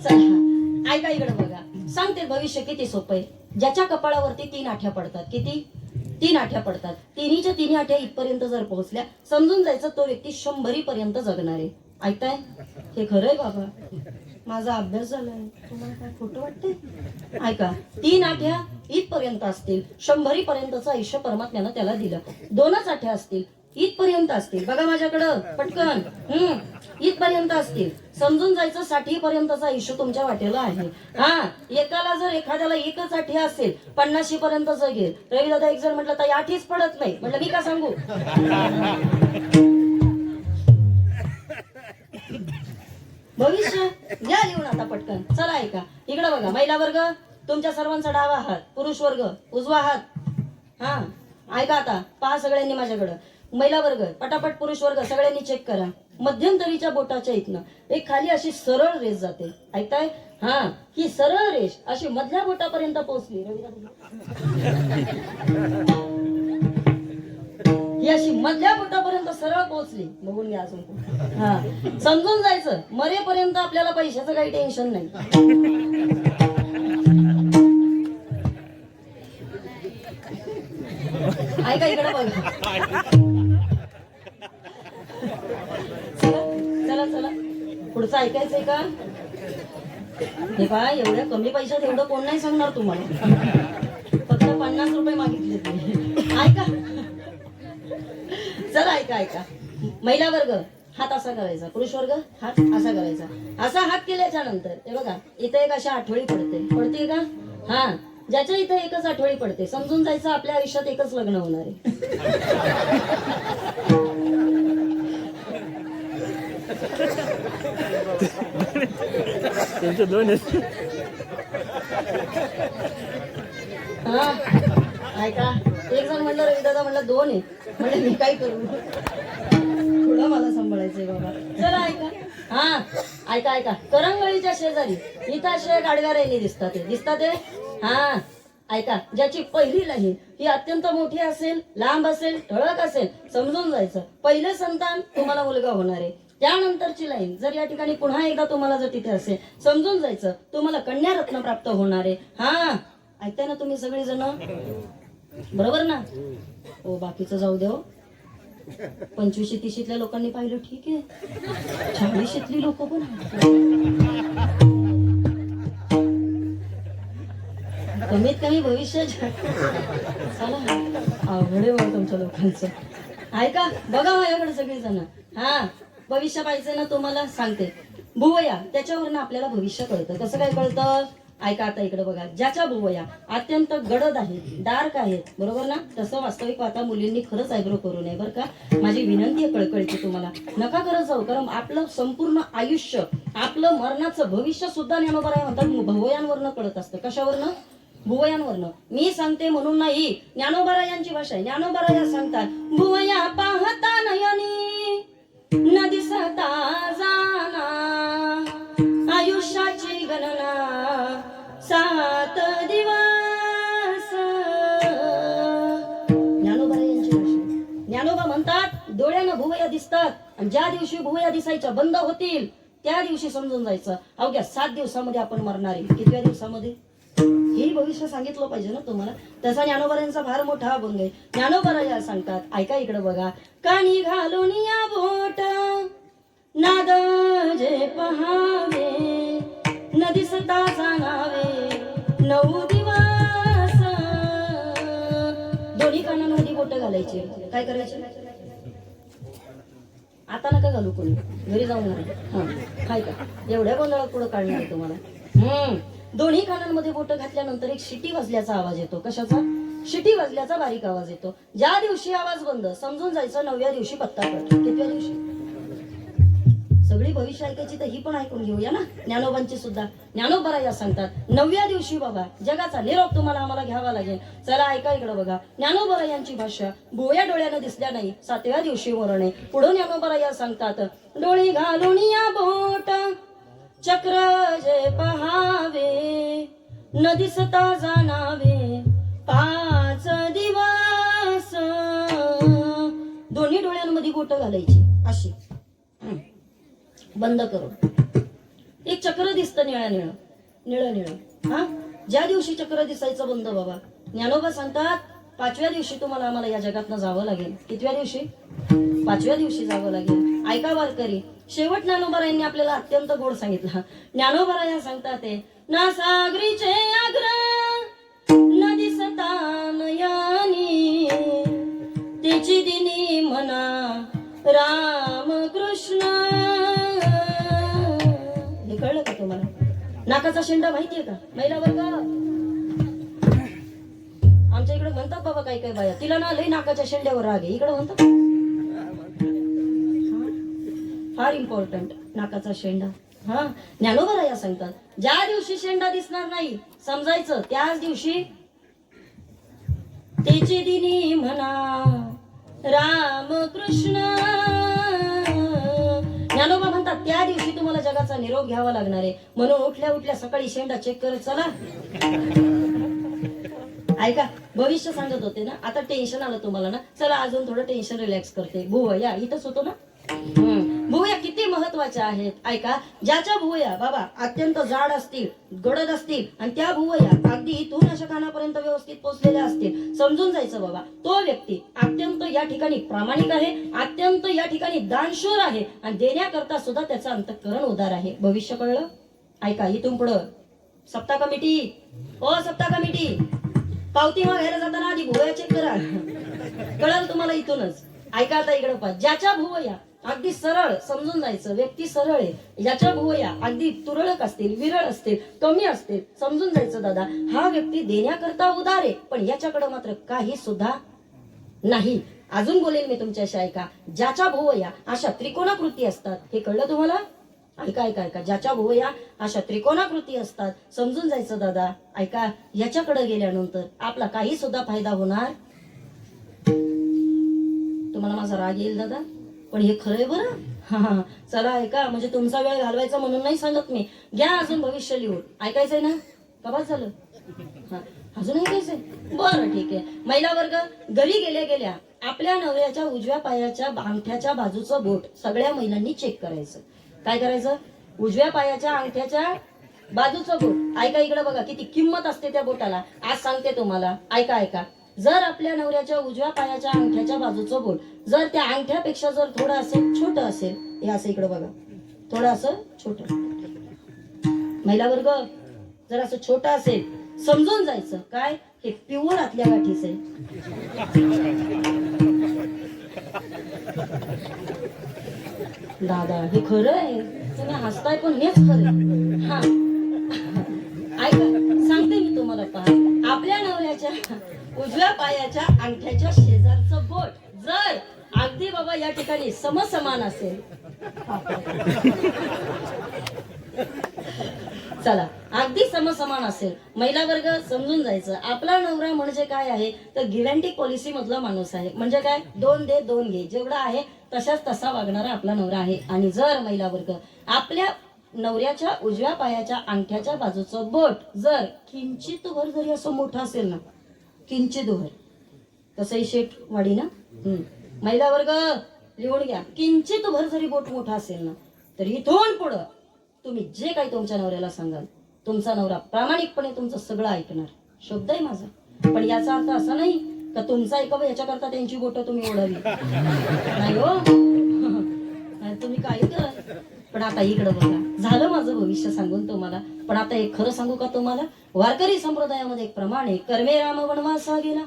चला ऐका इकडे बघा, सांगते भविष्य किती सोपं आहे. ज्याच्या कपाळावरती 3 आठ्या पडतात, किती 3 आठ्या पडतात, तिन्हीच्या 3 आठ्या इथपर्यंत जर पोहोचल्या, समजून जायचं तो व्यक्ती 100 पर्यंत जगणार आहे. ऐकताय, हे खरंय बाबा, माझा अभ्यास झालाय, तुम्हाला काय खोटं वाटतंय? ऐका, 3 आठ्या इथपर्यंत असतील, 100 पर्यंतचं आयुष्य परमात्म्यानं त्याला दिलं. 2च आठ्या असतील, इथपर्यंत असतील, बघा माझ्याकडं पटकन, इथपर्यंत असतील, समजून जायचं 60 पर्यंतचं आयुष्य तुमच्या वाटेला आहे. हा एकाला जर एखाद्याला 1च आठी असेल, 50 पर्यंत जगेल. रवी दादा एक जण म्हटलं ताई आठीच पडत नाही, म्हटलं मी का सांगू. भविष्य घ्या लिहून आता पटकन. चला ऐका इकडे बघा, महिला वर्ग तुमच्या सर्वांचा डावा हात, पुरुष वर्ग उजवा हात. हा ऐका आता, पहा सगळ्यांनी माझ्याकडं. महिला वर्ग पटापट, पुरुष वर्ग सगळ्यांनी चेक करा. मध्यंतरीच्या बोटाच्या इथनं एक खाली अशी सरळ रेष जाते, ऐकताय? हा ही सरळ रेष अशी मधल्या बोटापर्यंत पोहोचली. ही अशी मधल्या बोटापर्यंत सरळ पोहोचली, बघून घ्या अजून. हा समजून जायचं, मरेपर्यंत आपल्याला पैशाचं काही टेन्शन नाही. ऐका इकडे बघा, चला चला पुढचं ऐकायचंय का? हे पहा, एवढ्या कमी पैशात एवढं कोण नाही सांगणार तुम्हाला. फक्त 50 रुपये मागितले ते. ऐका चला ऐका ऐका. महिला वर्ग हात असा करायचा, पुरुष वर्ग हात असा करायचा. असा हात केल्याच्या नंतर हे बघा, इथे एक अशी आठवडी पडते का? हा ज्याच्या इथे एकच आठवडी पडते, समजून जायचं आपल्या आयुष्यात एकच लग्न होणार आहे. त्यांचे 2 हा ऐका, एक जण म्हणलं रवी दादा, म्हणलं 2 आहे, म्हणलं मी काय करू, थोडं मला सांभाळायचंय बाबा. चला ऐका. हा ऐका ऐका, करंगळीच्या शेजारी इथं अशा गाडव्या रेणी दिसतात. हा ऐका, ज्याची पहिली लाईन ही अत्यंत मोठी असेल, लांब असेल, ठळक असेल, समजून जायचं पहिले संतान तुम्हाला मुलगा होणार आहे. त्यानंतरची लाईन जर या ठिकाणी पुन्हा एकदा तुम्हाला जर तिथे असेल, समजून जायचं तुम्हाला कन्या रत्न प्राप्त होणार आहे. हा ऐकताय ना तुम्ही सगळी जण, बरोबर ना? हो बाकीचं जाऊ द्या. 25-30 लोकांनी पाहिलं ठीक आहे, 40 लोक पण कमीत कमी भविष्य. चला अवघड आहे तुमच्या लोकांचं. ऐका बघा माझ्याकडे सगळी जण. हा भविष्य पाहिजे ना तुम्हाला, सांगते. भुवया त्याच्यावरनं आपल्याला भविष्य कळतं. कसं काय कळतं? ऐका आता इकडे बघा, ज्याच्या भुवया अत्यंत गडद आहेत, डार्क आहेत, बरोबर ना, तसं वास्तविक पाहता मुलींनी खरंच आयब्रो करू नये बरं का. माझी विनंती आहे कळकळीची तुम्हाला, नका करत जाऊ, कारण आपलं संपूर्ण आयुष्य, आपलं मरणाचं भविष्य सुद्धा ज्ञानोबा म्हणतात भुवयांवरनं कळत असतं. कशावरनं? भुवयांवरनं. मी सांगते म्हणून नाही, ज्ञानोबा यांची भाषा आहे. ज्ञानोबा या सांगतात, भुवया पाहता नयनी न दिसता जाना, आयुष्याची गणना 7 दिवस. ज्ञानोबा यांची भाषा. ज्ञानोबा म्हणतात डोळ्यानं भुवया दिसतात, आणि ज्या दिवशी भुवया दिसायच्या बंद होतील त्या दिवशी समजून जायचं अवघ्या 7 दिवसामध्ये आपण मरणार आहे. कितव्या दिवसामध्ये? हे भविष्य सांगितलं पाहिजे ना तुम्हाला. तसा ज्ञानोबा यांचा फार मोठा अभंग आहे. ज्ञानोबा या सांगतात, ऐका इकडे बघा, कानी घालून या बोट नाद जे पहावे न दिसता जाणावे 9 दिवस. दोन्ही कानांमध्ये बोट घालायची. काय करायचे? आता नका घालू कोणी, घरी जाऊन हा काय का एवढ्या गोंधळात पुढे काढणार आहे तुम्हाला. दोन्ही कानांमध्ये बोट घातल्यानंतर एक शिटी वाजल्याचा आवाज येतो. कशाचा? शिटी वाजल्याचा बारीक आवाज येतो. ज्या दिवशी आवाज बंद समजून जायचं 9व्या दिवशी पत्ता कळतो. कितव्या दिवशी? सगळी भविष्य ऐकायची तर ही पण ऐकून घेऊया ना ज्ञानोबांची सुद्धा. ज्ञानोबा या सांगतात 9व्या दिवशी बाबा जगाचा निरोप तुम्हाला आम्हाला घ्यावा लागेल. चला ऐका इकडे बघा, ज्ञानोबा यांची भाषा. भुवया डोळ्यानं दिसल्या नाही, 7व्या दिवशी मरणे. पुढे ज्ञानोबा या सांगतात, डोळी घालून या बोट चक्र जे पहावे न दिसता जाणावे 5 दिवस. दोन्ही डोळ्यांमध्ये बोट घालायची अशी बंद करून. एक चक्र दिसतं निळं निळं निळं निळं. हा, ज्या दिवशी चक्र दिसायचं बंद बाबा ज्ञानोबा सांगतात 5व्या दिवशी तुम्हाला आम्हाला या जगातनं जावं लागेल. कितव्या दिवशी? 5व्या दिवशी जावं लागेल. ऐका वारकरी, शेवट ज्ञानोबा यांनी आपल्याला अत्यंत गोड सांगितलं. ज्ञानोबा या सांगतात ते, ना सागरीचे आग्र न दिसता नयनी त्याची दिनी म्हणा राम कृष्ण. हे कळलं का तुम्हाला? नाकाचा शेंडा माहितीये का महिला वर्ग? आमच्या इकडे म्हणतात बाबा काही काही बाया, तिला ना लई नाकाच्या शेंड्यावर राग आहे. इकडे म्हणतात फार इम्पॉर्टंट नाकाचा शेंडा. हा, ज्ञानोबा या सांगतात, ज्या दिवशी शेंडा दिसणार नाही समजायचं त्याच दिवशी त्याची दिनी म्हणा राम कृष्ण. ज्ञानोबा म्हणतात त्या दिवशी तुम्हाला जगाचा निरोप घ्यावा लागणार आहे. म्हणून उठल्या उठल्या सकाळी शेंडा चेक करत चला. ऐका, भविष्य सांगत होते ना, आता टेन्शन आलं तुम्हाला ना, चला अजून थोडं टेन्शन रिलॅक्स करते. भुवया इथंच होतो ना. भुवया किती महत्वाच्या आहेत. ऐका, ज्याच्या भुवया बाबा अत्यंत जाड असतील, गडद असतील, आणि त्या भुवया अगदी इथून अशा कानापर्यंत व्यवस्थित पोहोचलेल्या असतील, समजून जायचं बाबा तो व्यक्ती अत्यंत या ठिकाणी प्रामाणिक आहे, अत्यंत या ठिकाणी दानशूर आहे, आणि देण्याकरता सुद्धा त्याचं अंतःकरण उदार आहे. भविष्य कळलं? ऐका, इथून पुढं सप्ताह कमिटी, ओ सप्ताह कमिटी, पावती मागायला जाताना आधी भुवया चेक करा. कळलं तुम्हाला इथूनच. ऐका आता इकडे पहा, ज्याच्या भुवया अगदी सरळ, समजून जायचं व्यक्ती सरळ आहे, ज्याच्या भुवया अगदी तुरळक असतील, विरळ असतील, कमी असतील, समजून जायचं दादा हा व्यक्ती देण्याकरता उदार आहे, पण याच्याकडे मात्र काही सुद्धा नाही. अजून बोलेल मी तुमच्याशी. ऐका, ज्याच्या भुवया अशा त्रिकोणाकृती असतात. हे कळलं तुम्हाला? ऐका ऐका ऐका, ज्याच्या भुवया अशा त्रिकोणाकृती असतात, समजून जायचं दादा ऐका, याच्याकडे गेल्यानंतर आपला काही सुद्धा फायदा होणार. तुम्हाला माझा राग येईल दादा, पण हे खरंय बरं. हा, चला ऐका, म्हणजे तुमचा वेळ घालवायचा म्हणून नाही सांगत मी. घ्या अजून भविष्य लिहून. ऐकायचंय ना? कबाद झालं? हा, अजून ऐकायचंय? बरं ठीक आहे. महिला वर्ग, घरी गेल्या गेल्या आपल्या नवऱ्याच्या उजव्या पायाच्या अंगठ्याच्या बाजूचं बोट सगळ्या महिलांनी चेक करायचं. काय करायचं? उजव्या पायाच्या अंगठ्याच्या बाजूचं बोट. ऐका इकडे बघा, किती किंमत असते त्या बोटाला. आज सांगते तुम्हाला. ऐका ऐका, जर आपल्या नवऱ्याच्या उजव्या पायाच्या अंगठ्याच्या बाजूचं बोट जर त्या अंगठ्यापेक्षा जर थोडं असं छोटं असेल, हे असं इकडे बघा, थोडं असं छोटं. महिला वर्ग, जर असं छोटं असेल समजून जायचं काय हे प्युअर आतल्या गाठीच आहे. दादा हे खरं आहे, तुम्ही हसताय पण हेच खरं. हा ऐका, उजव्या पायाच्या अंगठ्याच्या शेजारचं बोट जर अगदी बाबा या ठिकाणी समसमान असेल, चला अगदी समसमान असेल, महिला वर्ग समजून जायचं. आपला नवरा म्हणजे काय आहे तर गिव्हॅन्टिक पॉलिसी मधला माणूस आहे. म्हणजे काय, 2 दे 2 घे, जेवढा आहे तशाच तसा वागणारा आपला नवरा आहे. आणि जर महिला वर्ग आपल्या नवऱ्याच्या उजव्या पायाच्या अंगठ्याच्या बाजूचं बोट जर किंचित वर जरी असं मोठं असेल ना, किंचित वर, तसंही शेट वाढी ना, महिला वर्ग लिहून घ्या, किंचित भर जरी बोट मोठा असेल ना, तर इथून पुढं तुम्ही जे काही तुमच्या नवऱ्याला सांगाल, तुमचा नवरा प्रामाणिकपणे तुमचं सगळं ऐकणार. शब्द आहे माझा. पण याचा अर्थ असा नाही का तुमचा ऐकावं याच्याकरता त्यांची बोटं तुम्ही ओढावी, नाही हो. तुम्ही काय कर. पण आता इकडं बघा, झालं माझं भविष्य सांगून तुम्हाला. पण आता एक खरं सांगू का तुम्हाला, वारकरी संप्रदायामध्ये एक प्रमाण आहे, कर्मे राम वनवासा गेला,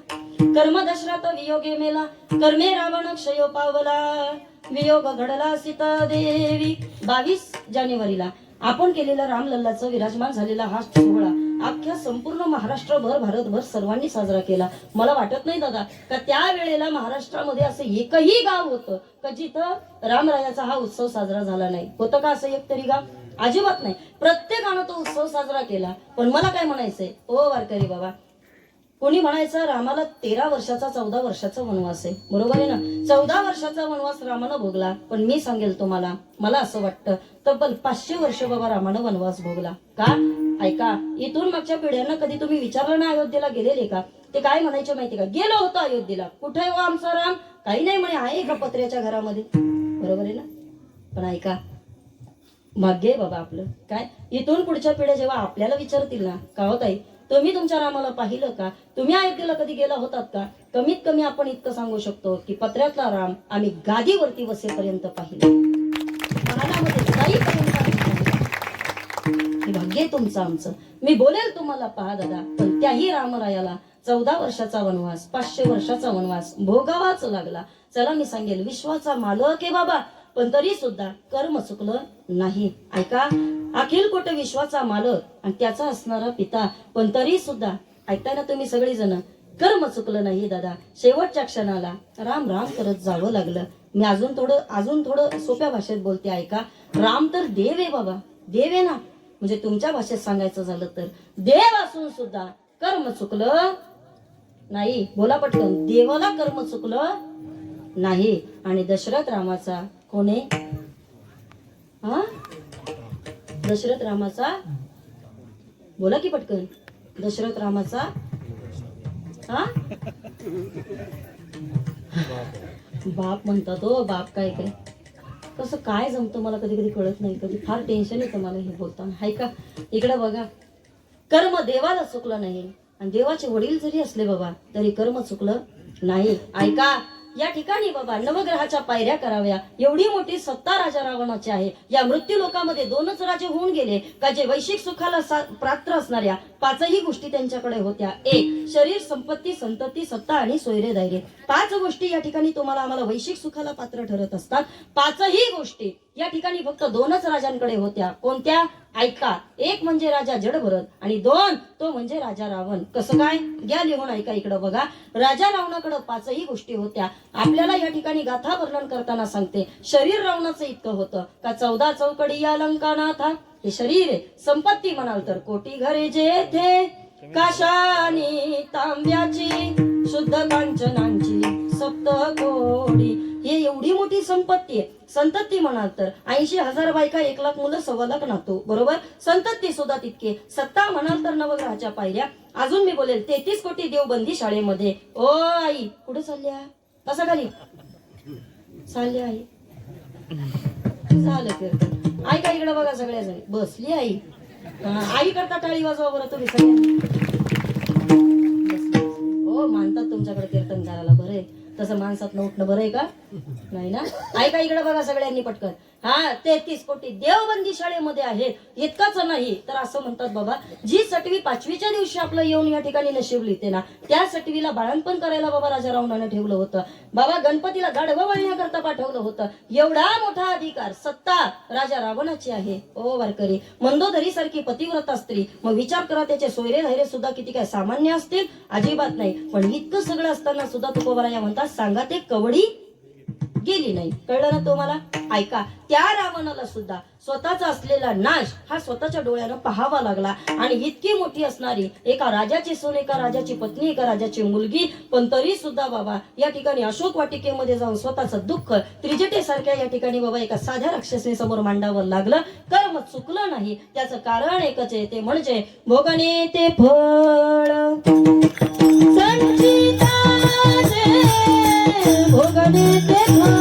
कर्म दशरथ वियोगे मेला, कर्मे रावण क्षयो पावला, वियोग घडला सीता देवी. 22 जानेवारीला आपण केलेला रामलल्लाचं विराजमान झालेला हा सोहळा अख्ख्या संपूर्ण महाराष्ट्रभर, भारतभर सर्वांनी साजरा केला. मला वाटत नाही दादा का त्या वेळेला महाराष्ट्रामध्ये असं एकही गाव होतं का जिथं रामरायाचा हा उत्सव साजरा झाला नाही. होतं का असं एक तरी गाव? अजिबात नाही. प्रत्येकानं तो उत्सव साजरा केला. पण मला काय म्हणायचंय ओ वारकरी बाबा, कोणी म्हणायचं रामाला 13 वर्षाचा 14 वर्षाचा वनवास आहे, बरोबर आहे ना. 14 वर्षाचा वनवास रामानं भोगला. पण मी सांगेल तुम्हाला, मला असं वाटतं तब्बल 500 वर्ष बाबा रामानं वनवास भोगला. का? ऐका, इथून मागच्या पिढ्यांना कधी तुम्ही विचारलं ना अयोध्येला गेलेले का, ते काय म्हणायचे माहिती का, गेलो होतो अयोध्येला, कुठे हो आमचा राम, काही नाही म्हणे, आहे का पत्र्याच्या घरामध्ये, बरोबर आहे ना. पण ऐका, भाग्य आहे बाबा आपलं. काय इथून पुढच्या पिढ्या जेव्हा आपल्याला विचारतील ना, का होत आहे तुम्ही तुमच्या रामाला पाहिलं का, तुम्ही अयोध्येला कधी गेला होतात का, कमीत कमी आपण इतकं सांगू शकतो की पत्र्यातला राम आम्ही गादीवरती बसेपर्यंत पाहिलं, महालामध्ये जाईपर्यंत भाग्य आहे तुमचं आमचं. मी बोलेल तुम्हाला, पहा दादा, पण त्याही रामरायाला 14 वर्षाचा वनवास, 500 वर्षाचा वनवास भोगावाच लागला. चला मी सांगेल, विश्वाचा मालक आहे बाबा, पण तरी सुद्धा कर्म चुकलं नाही. ऐका, अखिल कोट विश्वाचा मालक आणि त्याचा असणारा पिता, पण तरी सुद्धा ऐकताय ना तुम्ही सगळी जण, कर्म चुकलं नाही दादा. शेवटच्या क्षणाला राम राम करत जावं लागलं. मी अजून थोडं सोप्या भाषेत बोलते, ऐका. राम तर देव आहे बाबा, देव आहे ना. म्हणजे तुमच्या भाषेत सांगायचं झालं तर देव असून सुद्धा कर्म चुकलं नाही. बोला पटकन, देवाला कर्म चुकलं नाही. आणि दशरथ रामाचा कोण आहे? हा, दशरथ रामाचा, बोला की पटकन, दशरथ रामाचा हा बाप म्हणतात हो. बाप काय काय कसं काय जमतं मला कधी कधी कळत नाही. कधी फार टेन्शन येतं मला हे बोलताना. हाय का, इकडे बघा, कर्म देवाला चुकलं नाही आणि देवाचे वडील जरी असले बाबा तरी कर्म चुकलं नाही. ऐका, या ठिकाणी बाबा नवग्रहाच्या पायऱ्या कराव्या, एवढी मोठी सत्ता राजा रावणाची आहे. या मृत्यू लोकामध्ये 2च राजे होऊन गेले का जे वैश्विक सुखाला पात्र असणाऱ्या 5ही गोष्टी त्यांच्याकडे होत्या. 1 शरीर, संपत्ती, संतती, सत्ता आणि सोयरे दायरे. 5 गोष्टी या ठिकाणी तुम्हाला आम्हाला वैश्विक सुखाला पात्र ठरत असतात. 5ही गोष्टी या ठिकाणी फक्त 2च राजांकडे होत्या. कोणत्या? ऐका, 1 म्हणजे राजा जडभरत आणि 2 तो म्हणजे राजा रावण. कसं काय? घ्या लिहून, ऐका. इकडं बघा, राजा रावणाकडे 5ही गोष्टी होत्या. आपल्याला या ठिकाणी गाथा वर्णन करताना सांगते, शरीर रावणाचं इतकं होतं का 14 चौकडी या लंकानाथा, हे शरीर आहे. संपत्ती म्हणाल तर कोटी घरे जेथे, काशानी तांब्याची, शुद्ध कांचनांची 7 कोडी, हे एवढी मोठी संपत्ती आहे. संतती म्हणाल तर 80,000 बायका, 1 लाख मुलं, 1.25 लाख नातू, बरोबर. संतती सुद्धा तितके. सत्ता म्हणाल तर नवग्रहाच्या पायऱ्या. अजून मी बोलेल 33 कोटी देवबंदी शाळेमध्ये. ओ आई, कुठे चालल्या? कसा खाली चालली आई? झालं कीर्तन. ऐका, इकडे बघा, सगळ्या जणी बसली आई. आई करता टाळी वाजवा बरं तुम्ही सगळ्यांनी. हो, मानतात तुमच्याकडे कीर्तन करायला, बरं आहे. तसं माणसात उठणं बरं आहे का? नाही ना? ऐका इकडे बघा सगळ्यांनी पटकन. हा 33 कोटी देवबंदी शाळेमध्ये आहेत इतकंच नाही तर असं म्हणतात बाबा, जी सटवी 5वीच्या दिवशी आपलं येऊन या ठिकाणी नशीब लिहिते ना, त्या सटवीला बाळणपण करायला बाबा राजा रावणानं ठेवलं होतं. बाबा गणपतीला गाढवं वळण्याकरता पाठवलं होतं. एवढा मोठा अधिकार सत्ता राजा रावणाची आहे. ओ वारकरी, मंदोदरी सारखी पतिव्रता स्त्री, मग विचार करा त्याचे सोयरे धैर्य सुद्धा किती काय सामान्य असतील? अजिबात नाही. पण इतकं सगळं असताना सुद्धा तुकोबाराया म्हणतात, सांगा ते कवडी गेली नाही. कळलं ना तुम्हाला? ऐका, त्या रावणाला सुद्धा स्वतःचा असलेला नाश हा स्वतःच्या डोळ्यानं पाहावा लागला. आणि इतकी मोठी असणारी एका राजाची सून, एका राजाची पत्नी, एका राजाची मुलगी, पण तरी सुद्धा बाबा या ठिकाणी अशोक वाटिकेमध्ये जाऊन स्वतःचं दुःख त्रिजटेसारख्या या ठिकाणी बाबा एका साध्या राक्षसी समोर मांडावं लागलं. कर्म चुकलं नाही. त्याचं कारण एकच आहे, ते म्हणजे भोगणे ते फळ संचिताचे, भोगणे ते फळ.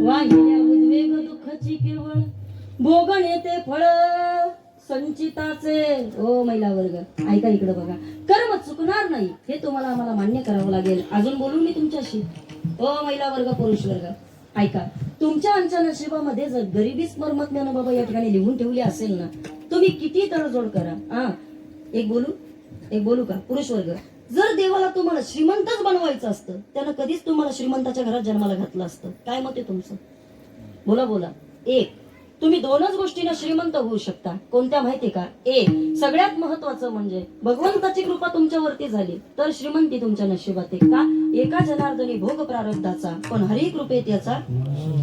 वाहिल्या उद्वेग दुःखाची केवळ, भोगणे ते फळ संचिताचे. ओ महिला वर्ग, ऐका इकडे बघा, कर्म चुकणार नाही हे तुम्हाला आम्हाला मान्य करावं लागेल. अजून बोलू मी तुमच्याशी. ओ महिला वर्ग, पुरुष वर्ग, ऐका, तुमच्या आमच्या नशिबामध्ये जर गरिबीच परमात्म्यानं बाबा या ठिकाणी लिहून ठेवली असेल ना, तुम्ही किती तडजोड करा. हा एक बोलू का? पुरुष वर्ग, जर देवाला तुम्हाला श्रीमंतच बनवायचं असतं, त्यानं कधीच तुम्हाला श्रीमंताच्या घरात जन्माला घातलं असतं. काय मत आहे तुमचं? बोला बोला. एक, तुम्ही दोनच गोष्टीने श्रीमंत होऊ शकता. कोणत्या माहिती का? एक, सगळ्यात महत्वाचं म्हणजे भगवंताची कृपा तुमच्यावरती झाली तर श्रीमंती तुमच्या नशिबात आहे. का? एका जनार्दनी भोग प्रारब्धाचा, पण हरी कृपे त्याचा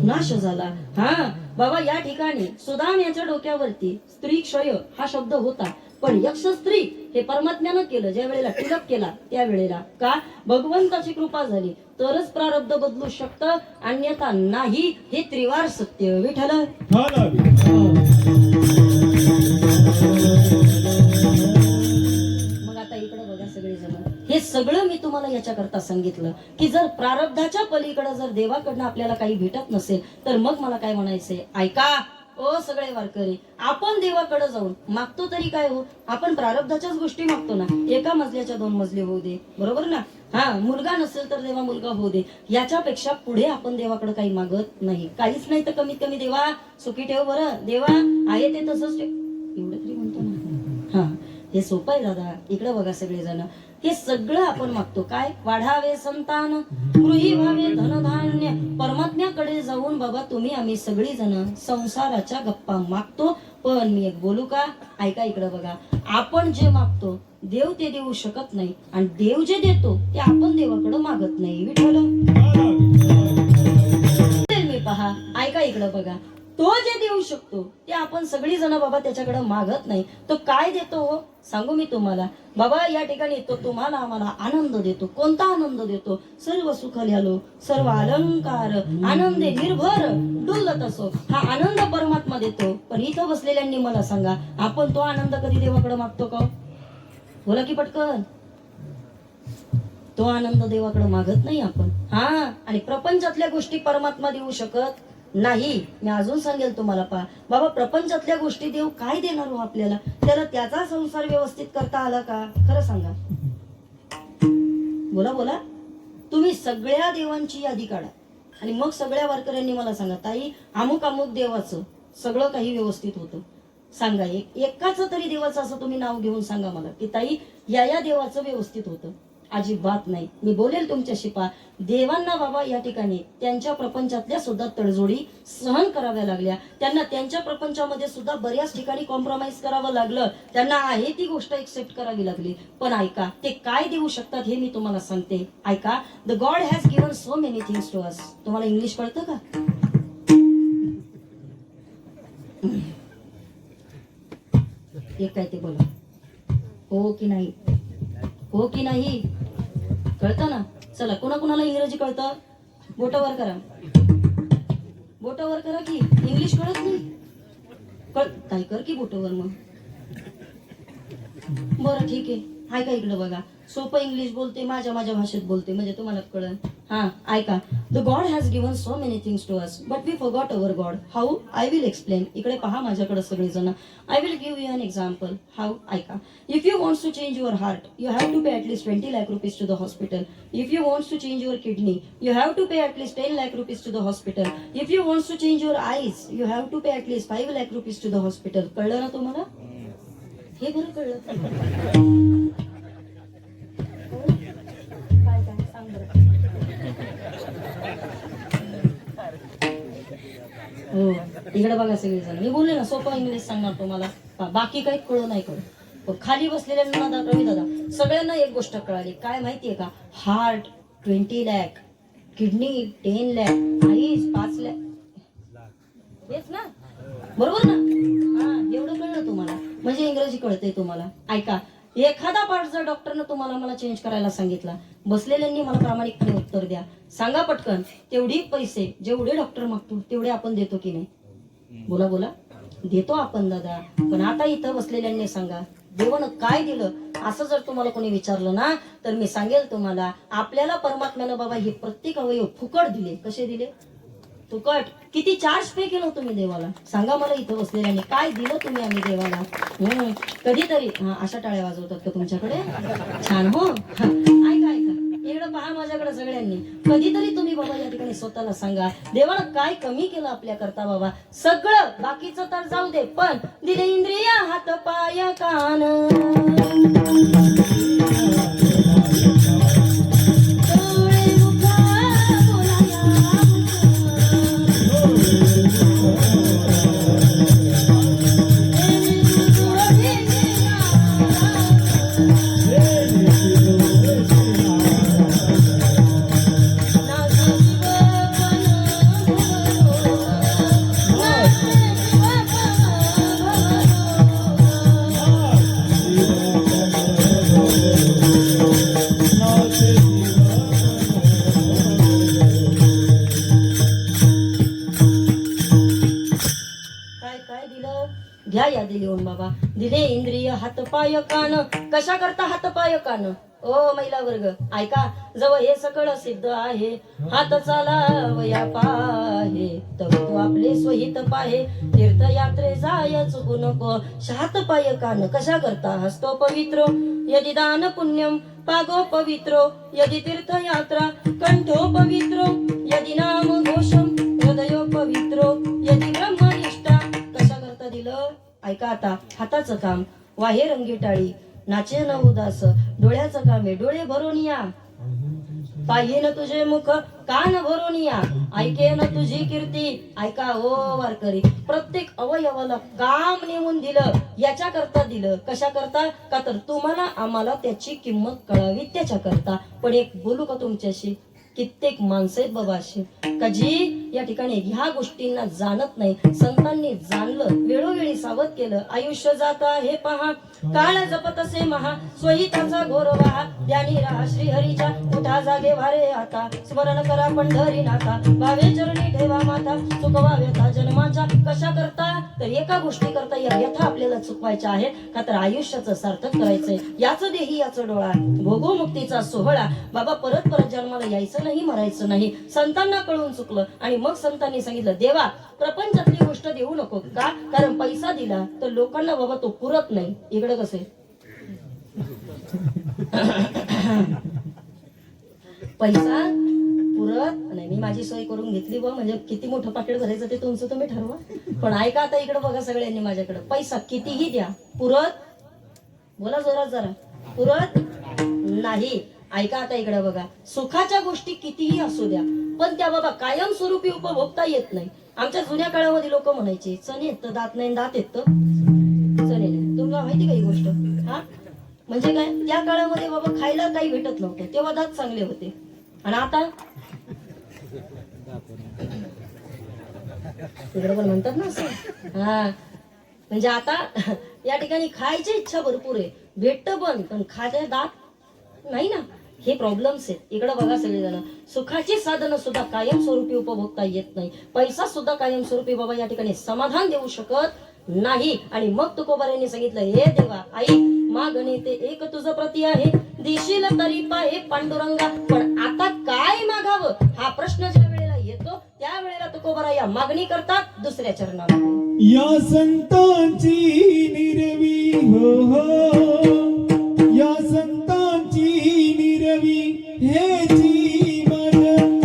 नाश झाला. हा बाबा, या ठिकाणी सुदाम याच्या डोक्यावरती स्त्री क्षय हा शब्द होता, पण यक्ष स्त्री हे परमात्म्यानं केलं. ज्या वेळेला टिलक केला त्यावेळेला का? भगवंताची कृपा झाली तरच प्रारब्ध बदलू शकतं, अन्यथा नाही. हे त्रिवार सत्य. विठ्ठल. मग आता इकडे बघा सगळेजण, हे सगळं मी तुम्हाला याच्याकरता सांगितलं की जर प्रारब्धाच्या पलीकडे जर देवाकडनं आपल्याला काही भेटत नसेल तर मग मला काय म्हणायचंय? ऐका ओ सगळे वारकरी, आपण देवाकडे जाऊन मागतो तरी काय हो? आपण प्रारब्धाच्याच गोष्टी मागतो ना. एका मजल्याच्या 2 मजले होऊ दे, बरोबर ना? हा, मुलगा नसेल तर देवा मुलगा होऊ दे. याच्यापेक्षा पुढे आपण देवाकडे काही मागत नाही. काहीच नाही तर कमीत कमी देवा सुखी ठेव बरं. देवा आहे ते तसंच ठेव, एवढं तरी म्हणतो ना. हा, हे सोपं आहे दादा. इकडे बघा सगळेजण, हे सगळं आपण मागतो. काय? वाढावे संतान, गृही व्हावे धनधान्य. परमात्म्याकडे जाऊन बाबा तुम्ही आम्ही सगळी जण संसाराच्या गप्पा मागतो. पण मी एक बोलू का? ऐका इकडे बघा, आपण जे मागतो देव ते देऊ शकत नाही, आणि देव जे देतो ते आपण देवाकडे मागत नाही. विठ्ठल. मी पहा, ऐका इकडे बघा, तो जे देऊ शकतो ते आपण सगळी जण बाबा त्याच्याकडे मागत नाही. तो काय देतो हो? सांगू मी तुम्हाला. बाबा या ठिकाणी तो तुम्हाला आम्हाला आनंद देतो. कोणता आनंद देतो? सर्व सुख ल्यालो, सर्व अलंकार, आनंदे निर्भर डुलत असो, हा आनंद परमात्मा देतो. पण इथं बसलेल्यांनी मला सांगा, आपण तो आनंद कधी देवाकडे मागतो का? बोला की पटकन. तो आनंद देवाकडे मागत नाही आपण. हा, आणि प्रपंचातल्या गोष्टी परमात्मा देऊ शकत नाही. मी अजून सांगेल तुम्हाला, पहा बाबा, प्रपंचातल्या गोष्टी देव काय देणार हो आपल्याला? त्याला त्याचा संसार व्यवस्थित करता आला का? खरं सांगा, बोला बोला. तुम्ही सगळ्या देवांची यादी काढा आणि मग सगळ्या वारकऱ्यांनी मला सांगा, ताई अमुक अमुक देवाचं सगळं काही व्यवस्थित होतं. सांगा एकाच तरी देवाचं असं तुम्ही नाव घेऊन सांगा मला की ताई या देवाचं व्यवस्थित होतं. अजिबात नाही. मी बोलेल तुमच्याशी, पा देवांना बाबा या ठिकाणी त्यांच्या प्रपंचातल्या सुद्धा तडजोडी सहन कराव्या लागल्या. त्यांना त्यांच्या प्रपंचामध्ये सुद्धा बऱ्याच ठिकाणी कॉम्प्रोमाइज करावं लागलं. त्यांना आहे ती गोष्ट एक्सेप्ट करावी लागली. पण ऐका, ते काय देऊ शकतात हे मी तुम्हाला सांगते. ऐका, the God has given so many things to us. तुम्हाला इंग्लिश कळतं का? एक काय ते बोला, हो की नाही, हो की नाही, कळतं ना? चला, कोणाला इंग्रजी कळतं? बोटावर करा, बोटावर करा. की इंग्लिश कळत नाही? काय कर की बोटावर मग. बरं ठीक आहे, हाय का इकडं बघा, सोपं इंग्लिश बोलते, माझ्या भाषेत बोलते, म्हणजे तुम्हाला कळलं. हा, ऐका, the God has given so many things to us but we forgot our God. How? I will explain. इकडे पहा माझ्याकडे सगळेजण. I will give you an example. How? ऐका, if you wants to change your heart you have to pay at least 20 lakh rupees to the hospital. If you wants to change your kidney you have to pay at least 10 lakh rupees to the hospital. If you wants to change your eyes you have to pay at least 5 lakh rupees to the hospital. कळलं ना तुम्हाला? हे बरं कळलं. हो, इकडे बघा सगळेजण. मी बोलले ना सोपं इंग्लिश सांगणार तुम्हाला, बाकी काही कळू नाही कळू. पण खाली बसलेल्या रवी दादा सगळ्यांना एक गोष्ट कळाली. काय माहितीये का? Heart 20 lakh, kidney 10 lakh, ice 5 lakh. हेच ना, बरोबर ना? हा, एवढं कळलं तुम्हाला, म्हणजे इंग्रजी कळतंय तुम्हाला. ऐका, एखादा पार्ट जर डॉक्टरनं तुम्हाला मला चेंज करायला सांगितला, बसलेल्यांनी मला प्रामाणिकपणे उत्तर द्या. सांगा पटकन, तेवढी पैसे जेवढे डॉक्टर मागतो तेवढे आपण देतो की नाही? बोला बोला, देतो आपण दादा. पण आता इथं बसलेल्यांनी सांगा, देवानं काय दिलं असं जर तुम्हाला कोणी विचारलं ना, तर मी सांगेल तुम्हाला, आपल्याला परमात्म्यानं बाबा हे प्रत्येक अवयव फुकट दिले. कसे दिले? फुकट. किती चार्ज पे केलं तुम्ही देवाला? सांगा मला इथं बसलेल्याने, काय दिलं तुम्ही आम्ही देवाला? कधीतरी अशा टाळ्या वाजवतात का तुमच्याकडे? छान. हो, ऐका ऐका, इकडं पहा माझ्याकडे सगळ्यांनी. कधीतरी तुम्ही बाबा या ठिकाणी स्वतःला सांगा, देवानं काय कमी केलं आपल्या करता बाबा? सगळं बाकीचं तर जाऊ दे, पण दिले इंद्रिय, हात पाय कान, घ्या यादी लिहून बाबा. दिले इंद्रिय, हात पाय कान. कशा करता हात पाय कान? ओ महिला वर्ग, ऐका, जवळ हे सगळं सिद्ध आहे. हात चालावया पाहे, तर तू आपले स्वहित पाहे. तीर्थयात्रे जाय चुकू नको. हात पाय कान कशा करता? हस्तो पवित्रो यदि दान पुण्यम, पागो पवित्रो यदि तीर्थयात्रा, कंठो पवित्रो यदि नाम घोषम, हृदयो पवित्रो यदि ब्रह्मनिष्ठा. कशा करता दिलं? ऐका आता, हाताचं काम, वाहे रंगी टाळी, नाचे न उदास, डोळ्याचं काम आहे, डोळे भरून या. पाहिन तुझे मुख, कान भरून या. ऐकेन तुझी कीर्ती. ऐका हो वारकरी, प्रत्येक अवयवाला काम नेमून दिलं. याच्या करता दिलं. कशा करता? का तर तुम्हाला आम्हाला त्याची किंमत कळावी त्याच्या करता. पण एक बोलू का तुमच्याशी? कित्येक माणसं आहेत बाबा अशी का जी या ठिकाणी ह्या गोष्टींना जाणत नाही. संतांनी जाणलं, वेळोवेळी सावध केलं. आयुष्य जात आहे पहा, काळ जपत असे महा, स्वहिताचा घोर वहा, ज्ञानी राहा श्रीहरीच्या, उठा जागे वारे आता, स्मरण करा पंढरी नाथा, भावे चरणी ठेवा माता, चुकवा व्यथा जन्माच्या. कशा करता? तर एका गोष्टी करता या व्यथा आपल्याला चुकवायच्या आहेत का, तर आयुष्याचं सार्थक करायचंय. याचं देही याचं डोळा, भोगो मुक्तीचा सोहळा. बाबा परत परत जन्माला यायचं नाही, मरायचं नाही. संतांना कळून चुकलं आणि मग संतांनी सांगितलं, देवा प्रपंचातली गोष्ट देऊ नको. का? कारण पैसा दिला तर लोकांना बाबा तो पुरत नाही. इकडे कसे पैसा पुरत नाही. मी माझी सोय करून घेतली बा, म्हणजे किती मोठं पाकिट भरायचं ते तुमचं तुम्ही ठरवा. पण ऐका आता इकडे बघा सगळ्यांनी माझ्याकडे, पैसा कितीही द्या पुरत, बोला जोरात जरा, पुरत नाही. ऐका आता इकडे बघा, सुखाच्या गोष्टी कितीही असू द्या पण त्या बाबा कायमस्वरूपी उपभोगता येत नाही. आमच्या जुन्या काळामध्ये लोक म्हणायचे चणे येत दात नाही, दात येत चणे नाही. तुम्हाला माहिती का ही गोष्ट? हा म्हणजे काय, त्या काळामध्ये बाबा खायला काही भेटत नव्हतं, तेव्हा दात चांगले होते. आणि आता तिकडे पण म्हणतात ना असं. हा म्हणजे आता या ठिकाणी खायची इच्छा भरपूर आहे, भेटत पण खायचे दात नाही ना. हे प्रॉब्लेम्स आहेत. इकडे बघा सगळेजण, सुखाची साधनं सुद्धा कायमस्वरूपी उपभोगता येत नाही. पैसा सुद्धा कायमस्वरूपी बाबा या ठिकाणी समाधान देऊ शकत नाही. आणि मग तुकोबारायांनी सांगितलं, हे देवा आई मागणे ते एक तुझं प्रती आहे, देशील तरी पाहे पांडुरंगा. पण आता काय मागावं हा प्रश्न ज्या वेळेला येतो त्यावेळेला तुकोबारा या मागणी करतात दुसऱ्या चरणाला. या संतांची निरवी हो हो, या संतांची निरवी हे जीवन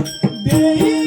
देई.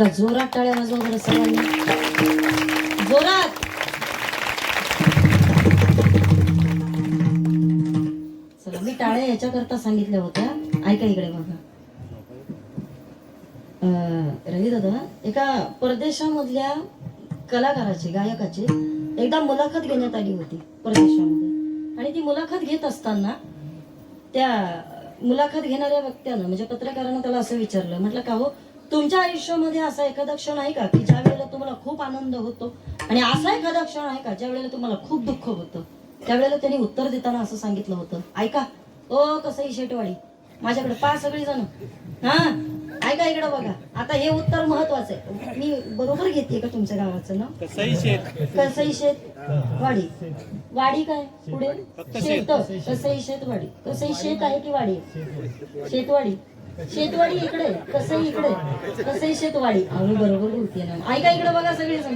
एकदा जोरात टाळ्या वाजवा बरं सर्वांनी, जोरात. चला, मी टाळ्या याच्याकरता सांगितल्या होत्या, ऐका इकडे बघा. रवी दादा, एका परदेशामधल्या कलाकाराची, गायकाची एकदा मुलाखत घेण्यात आली होती परदेशामध्ये. आणि ती मुलाखत घेत असताना त्या मुलाखत घेणाऱ्या व्यक्तीनं म्हणजे पत्रकारानं त्याला असं विचारलं, म्हटलं का हो, तुमच्या आयुष्यामध्ये असा एखादा क्षण आहे का की ज्या वेळेला तुम्हाला खूप आनंद होतो, आणि असा एखादा क्षण आहे का ज्या वेळेला तुम्हाला खूप दुःख होतं? त्यावेळेला त्यांनी उत्तर देताना असं सांगितलं होतं, ऐका ओ कसंही शेटवाडी, माझ्याकडे पहा सगळी जण, हा ऐका इकडे बघा. आता हे उत्तर महत्वाचं आहे, मी बरोबर घेते का तुमच्या गावाचं नाव? कसंही शेत वाडी. वाडी काय पुढे शेत, कसंही शेतवाडी. कसंही शेत आहे की वाडी? शेतवाडी. शेतवाडी इकडे, कसंही इकडे, कसंही शेतवाडी. आम्ही बरोबर बोलते ना. ऐका इकडे बघा सगळे जण,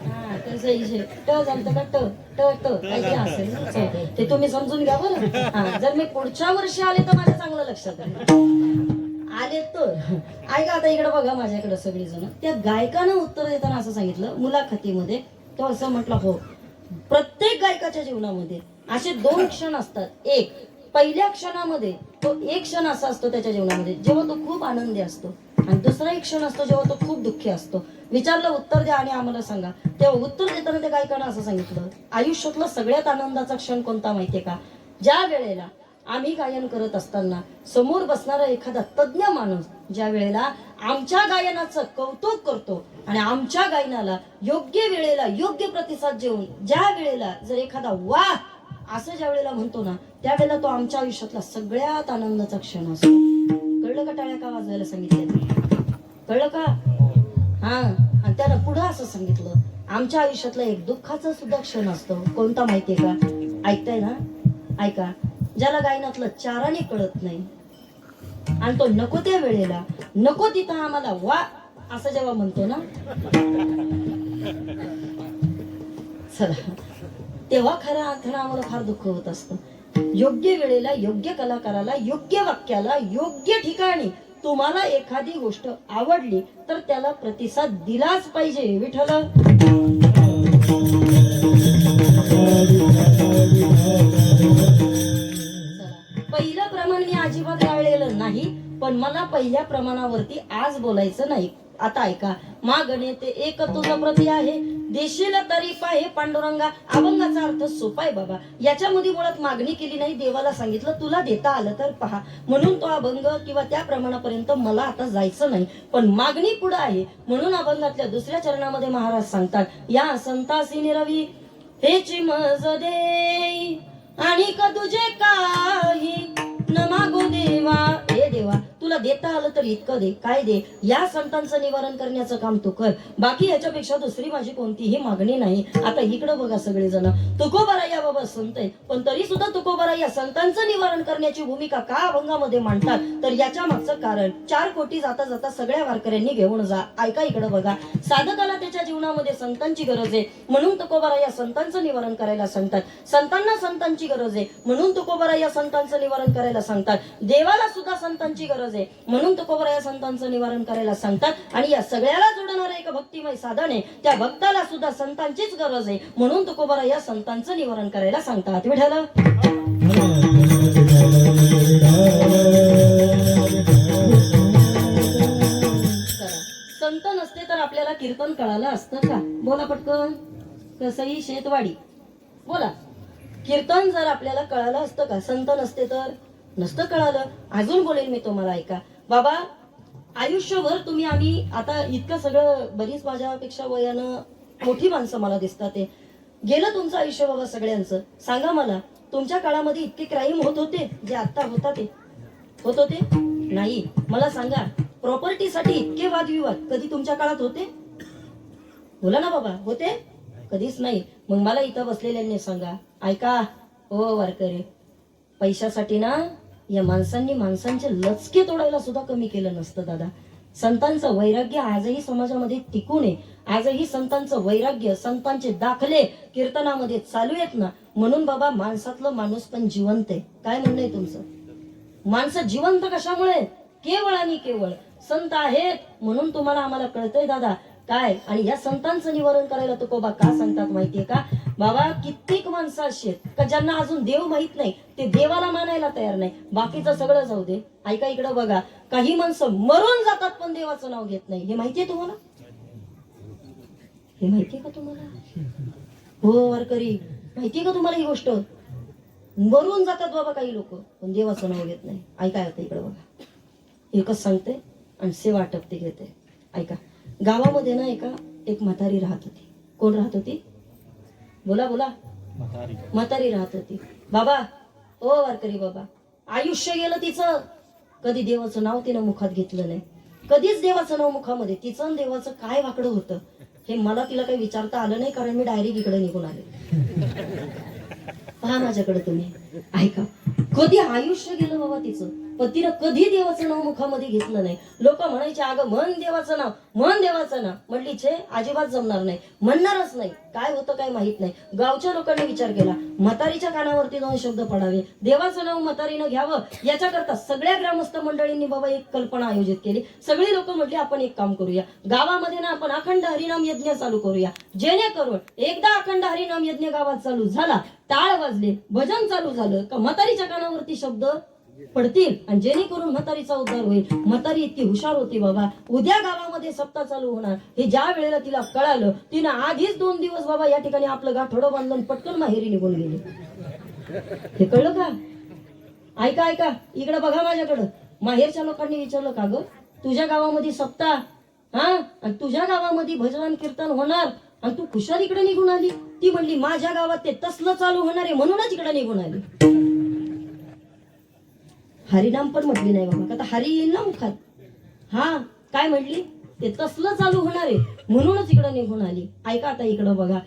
हा कसंही शेत. ट झालं का ट ट ट काही असेल ते तुम्ही समजून घ्या बरं. हा, जर मी पुढच्या वर्षी आले तर माझ्या चांगलं लक्षात आले तर. ऐका आता इकडे बघा माझ्याकडे सगळेजण. त्या गायकानं उत्तर देताना असं सांगितलं मुलाखतीमध्ये, तो असं म्हटलं, हो प्रत्येक गायकाच्या जीवनामध्ये असे 2 क्षण असतात. एक, पहिल्या क्षणामध्ये तो एक क्षण असा असतो त्याच्या जीवनामध्ये जेव्हा तो खूप आनंदी असतो, आणि दुसरा एक क्षण असतो जेव्हा तो खूप दुःखी असतो. विचारलं उत्तर द्या आणि आम्हाला सांगा. तेव्हा उत्तर देताना त्या गायकानं असं सांगितलं, आयुष्यातला सगळ्यात आनंदाचा क्षण कोणता माहितीये का? ज्या वेळेला आम्ही गायन करत असताना समोर बसणारा एखादा तज्ञ माणूस ज्या वेळेला आमच्या गायनाचं कौतुक करतो आणि आमच्या गायनाला योग्य वेळेला योग्य प्रतिसाद देऊन ज्या वेळेला जर एखादा वाह असं ज्या वेळेला म्हणतो ना, त्यावेळेला तो आमच्या आयुष्यातला सगळ्यात आनंदाचा क्षण असतो. कळलं का टाळ्या का वाजवायला सांगितलं? कळलं का? हा, आणि त्यानं पुढं असं सांगितलं, आमच्या आयुष्यातला एक दुःखाचा सुद्धा क्षण असतो. कोणता माहितीये का? ऐकताय ना? ऐका. ज्याला गायनातलं चाराने कळत नाही आणि तो नको त्या वेळेला नको तिथं आम्हाला वा असं जेव्हा म्हणतो ना, चला तेव्हा खरं आम्हाला फार दुःख होत असतं. योग्य वेळेला योग्य कलाकाराला योग्य वाक्याला योग्य ठिकाणी तुम्हाला एखादी गोष्ट आवडली तर त्याला प्रतिसाद दिलाच पाहिजे. विठ्ठल पहिलं प्रमाण मी अजिबात गाळलेलं नाही, पण मला पहिल्या प्रमाणावरती आज बोलायचं नाही. आता ऐका. मागणे ते एक तुझं प्रती आहे, देशील तरी पाहे पांडुरंगा. अभंगाचा अर्थ सोपाय बाबा. याच्यामध्ये मुळात मागणी केली नाही, देवाला सांगितलं तुला देता आलं तर पहा, म्हणून तो अभंग किंवा त्या प्रमाणापर्यंत मला आता जायचं नाही. पण मागणी पुढे आहे, म्हणून अभंगातल्या 2ऱ्या चरणामध्ये महाराज सांगतात, या संतासी निरवी हेची मज दे आणि का तुझे काही न मागो देवा. हे देवा तुला देता आलं तर इतकं दे. काय दे? या संतांचं निवारण करण्याचं काम तू कर. बाकी याच्यापेक्षा दुसरी माझी कोणतीही मागणी नाही. आता इकडं बघा सगळेजण, तुकोबाराय या बाबा संत आहे, पण तरी सुद्धा तुकोबाराय या संतांचं निवारण करण्याची भूमिका का अभंगामध्ये मांडतात? तर याच्या मागचं कारण 4 कोटी जाता जाता सगळ्या वारकऱ्यांनी घेऊन जा. ऐका इकडं बघा. साधकाला त्याच्या जीवनामध्ये संतांची गरज आहे, म्हणून तुकोबाराय या संतांचं निवारण करायला सांगतात. संतांना संतांची गरज आहे, म्हणून तुकोबाराय या संतांचं निवारण करायला सांगतात. देवाला सुद्धा संतांची गरज आहे, म्हणून तुकोबाराय या संतांचं निवारण करायला सांगतात. आणि या सगळ्याला जोडणारं एक भक्तिमय साधन आहे, त्या भक्ताला सुद्धा संतांचीच गरज आहे, म्हणून तुकोबाराय या संतांचं निवारण करायला सांगतात. विठ्ठल संत नसते तर आपल्याला कीर्तन कळालं असतं का? बोला पटकन. कसंही शेतवाडी. बोला. कीर्तन जर आपल्याला कळालं असतं का? संत नसते तर नसतं कळालं. अजून बोलेल मी तुम्हाला. ऐका बाबा, आयुष्यभर तुम्ही आम्ही आता इतकं सगळं, बरीच माझ्यापेक्षा वयानं मोठी माणसं मला दिसतात, ते गेलं तुमचं आयुष्य बाबा सगळ्यांचं. सांगा मला, तुमच्या काळामध्ये इतके क्राईम होत होते जे आता होतात ते होत होते? नाही. मला सांगा, प्रॉपर्टीसाठी इतके वादविवाद कधी तुमच्या काळात होते? बोला ना बाबा, होते? कधीच नाही. मग मला इथं बसलेल्यांनी सांगा. ऐका ओ वारकरी, पैशासाठी ना या माणसांनी माणसांचे लचके तोडायला सुद्धा कमी केलं नसतं दादा. संतांचं वैराग्य आजही समाजामध्ये टिकून आहे. आजही संतांचं वैराग्य, संतांचे दाखले कीर्तनामध्ये चालू आहेत ना. म्हणून बाबा, माणसातलं माणूस पण जिवंत आहे. काय म्हणणं आहे तुमचं? माणसं जिवंत कशामुळे? केवळ आणि केवळ संत आहेत म्हणून तुम्हाला आम्हाला कळतंय दादा काय. आणि या संतांचं निवारण करायला तुकोबा का सांगतात माहितीये का बाबा, कित्येक माणसं अशी आहेत का ज्यांना अजून देव माहित नाही, ते देवाला मानायला तयार नाही. बाकीचं सगळं जाऊ दे, ऐका इकडं बघा, काही माणसं मरून जातात पण देवाचं नाव घेत नाही. हे माहितीये तुम्हाला? हे माहितीये का तुम्हाला? हो वारकरी, माहितीये का तुम्हाला ही गोष्ट? मरून जातात बाबा काही लोक पण देवाचं नाव घेत नाही. ऐका आता इकडे बघा, एकच सांगते आणि सेवा टपते घेते. ऐका, गावामध्ये ना एक म्हातारी राहत होती. कोण राहत होती? बोला बोला. म्हातारी राहत होती. बाबा ओ वारकरी बाबा, आयुष्य गेलं तिचं, कधी देवाचं नाव तिनं मुखात घेतलं नाही. कधीच देवाचं नाव मुखामध्ये. तिचं आणि देवाचं काय वाकडं होतं हे मला तिला काही विचारता आलं नाही, कारण मी डायरेक्ट इकडे निघून आले. पहा माझ्याकडे तुम्ही, ऐका, कधी आयुष्य गेलं बाबा तिचं, पण तिनं कधी देवाचं नाव मुखामध्ये घेतलं नाही. लोक म्हणायचे अगं म्हण देवाचं नाव, म्हण देवाचं नाव. म्हटली छे, अजिबात जमणार नाही, म्हणणारच नाही. काय होतं काय माहित नाही. गावच्या लोकांनी विचार केला, म्हातारीच्या कानावरती 2 शब्द पडावे, देवाचं नाव म्हातारीनं घ्यावं. याच्याकरता सगळ्या ग्रामस्थ मंडळींनी बाबा एक कल्पना आयोजित केली. सगळी लोक म्हटली आपण एक काम करूया, गावामध्ये ना आपण अखंड हरिनाम यज्ञ चालू करूया, जेणेकरून एकदा अखंड हरिनाम यज्ञ गावात चालू झाला, टाळ वाजले, भजन चालू झालं का म्हातारीच्या कानावरती शब्द पडतील आणि जेणेकरून म्हातारीचा उद्धार होईल. म्हातारी इतकी हुशार होती बाबा, उद्या गावामध्ये सप्ताह चालू होणार हे ज्या वेळेला तिला कळालं, तिनं आधीच 2 दिवस बाबा या ठिकाणी आपलं गाठोडं बांधून पटकन माहेरी निघून गेली. हे कळलं का? ऐका ऐका इकडे बघा माझ्याकडं. माहेरच्या लोकांनी विचारलं का ग तुझ्या गावामध्ये सप्ताह, हा आणि तुझ्या गावामध्ये भजन कीर्तन होणार आणि तू खुशाल इकडे निघून आली? ती म्हणली माझ्या गावात ते तसलं चालू होणार आहे म्हणूनच इकडे निघून आली. हरिनाम पण म्हटली नाही बाबा, आता हरी येईल ना मुखात. हा काय म्हटली? ते तसलं चालू होणार आहे म्हणूनच इकडं निघून आली. ऐका आता इकडं बघा,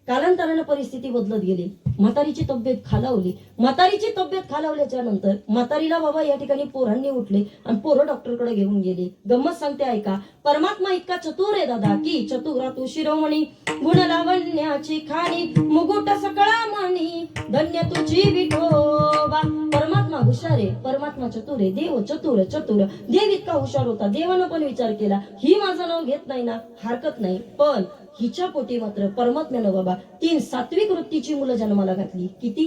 कालांतराने परिस्थिती बदलत गेली. म्हातारीची तब्येत खालावली. म्हातारीची तब्येत खालावल्याच्या नंतर म्हातारीला बाबा या ठिकाणी पोरांनी उठले आणि पोरं डॉक्टरकडे घेऊन गेली. गंमत सांगते ऐका, परमात्मा इतका चतुर आहे दादा की चतुरा तू शिरोमणी, गुण लावण्याची खाणी, मुकुट सकळा मानी, धन्य तुझी विठोबा. परमात्मा हुशार आहे, परमात्मा चतुर आहे, देव चतुर चतुर. देव इतका हुशार होता, देवानं पण विचार केला ही माझं नाव घेत नाही ना, हरकत नाही, पण हिच्या पोटी मात्र परमात्म्यानं बाबा 3 सात्विक वृत्तीची मुलं जन्माला घातली. किती?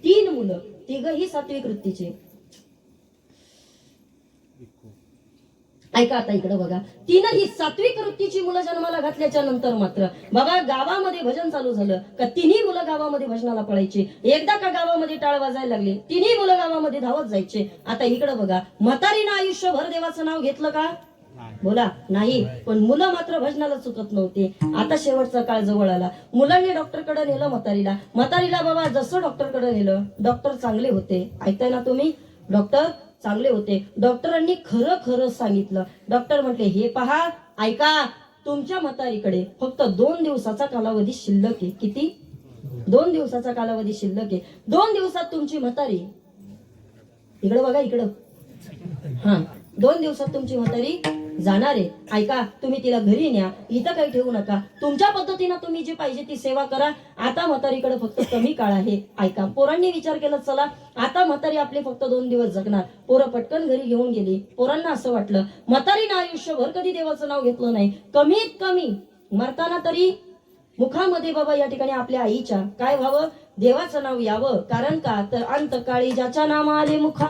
3 मुलं, तिघही सात्विक वृत्तीचे. ऐका आता इकडे बघा, 3ही सात्विक वृत्तीची मुलं जन्माला घातल्याच्या नंतर मात्र बाबा गावामध्ये भजन चालू झालं का 3ही मुलं गावामध्ये भजनाला पळायची. एकदा का गावामध्ये टाळ वाजायला लागले 3ही मुलं गावामध्ये धावत जायचे. आता इकडे बघा, म्हातारीनं आयुष्यभर देवाचं नाव घेतलं का? बोला नाही, पण मुलं मात्र भजनाला चुकत नव्हते. आता शेवटचा काळ जवळ आला, मुलांनी डॉक्टरकडे नेलं म्हातारीला. म्हातारीला बाबा जसं डॉक्टरकडे नेलं, डॉक्टर चांगले होते. ऐकताय ना तुम्ही? डॉक्टर चांगले होते. डॉक्टरांनी खरं खरं सांगितलं. डॉक्टर म्हटले हे पहा, ऐका, तुमच्या म्हातारीकडे फक्त 2 दिवसाचा कालावधी शिल्लक आहे. किती? 2 दिवसाचा कालावधी शिल्लक आहे. 2 दिवसात तुमची म्हातारी, इकडं बघा इकडं, हा 2 दिवसात तुमची म्हातारी जाणार आहे. ऐका, तुम्ही तिला घरी न्या, इथं काही ठेवू नका. तुमच्या पद्धतीनं तुम्ही जी पाहिजे ती सेवा करा. आता म्हातारीकडे फक्त कमी काळ आहे. ऐका, पोरांनी विचार केला चला आता म्हातारी आपले फक्त 2 दिवस जगणार. पोरं पटकन घरी घेऊन गेली. पोरांना असं वाटलं म्हातारीनं आयुष्यभर कधी देवाचं नाव घेतलं नाही, कमीत कमी मरताना तरी मुखामध्ये बाबा या ठिकाणी आपल्या आईच्या काय व्हावं, देवाचं नाव यावं. कारण का तर अंतकाळी ज्याच्या नाम आले मुखा,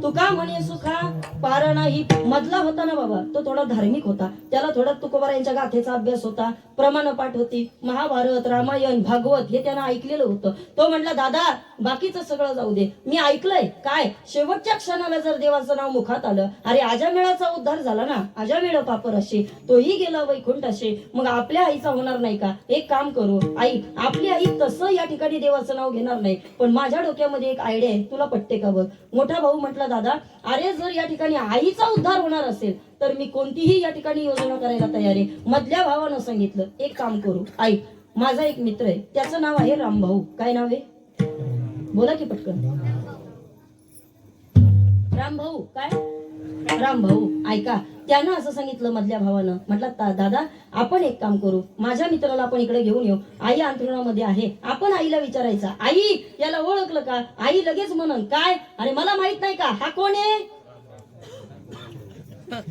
तुका म्हणे सुखा पार नाही. मधला होता ना बाबा, तो थोडा धार्मिक होता. त्याला थोडा तुकोबारायांच्या गाथेचा अभ्यास होता, प्रमाणपाठ होती, महाभारत रामायण भागवत हे त्यानं ऐकलेलं होतं. तो म्हटला दादा बाकीचं सगळं जाऊ दे, मी ऐकलंय काय शेवटच्या क्षणाला जर देवाचं नाव मुखात आलं, अरे आजामेळाचा उद्धार झाला ना, आजामेळ पापर असे, तोही गेला वैकुंठ असे, मग आपल्या आईचा होणार नाही का? एक काम करू आई, आपली आई तसं या ठिकाणी देवाचं नाव घेणार नाही, पण माझ्या डोक्यामध्ये एक आयडिया आहे, तुला पटते का बघ. मोठा भाऊ म्हटला दादा अरे जर या ठिकाणी आईचा उद्धार होणार असेल तर मी कोणतीही या ठिकाणी योजना करायला तयार आहे. मधल्या भावानं सांगितलं एक काम करू आई, माझा एक मित्र आहे, त्याचं नाव आहे रामभाऊ. काय नाव आहे? बोला की पटकन. रामभाऊ. काय? रामभाऊ. ऐका, त्यानं असं सांगितलं मधल्या भावानं. म्हटलं दादा आपण एक काम करू, माझ्या मित्राला आपण इकडे घेऊन येऊ, आई अंथरुणामध्ये आहे, आपण आईला विचारायचा आई याला ओळखलं का? आई लगेच म्हणन काय, अरे मला माहित नाही का, हा कोण आहे? बघा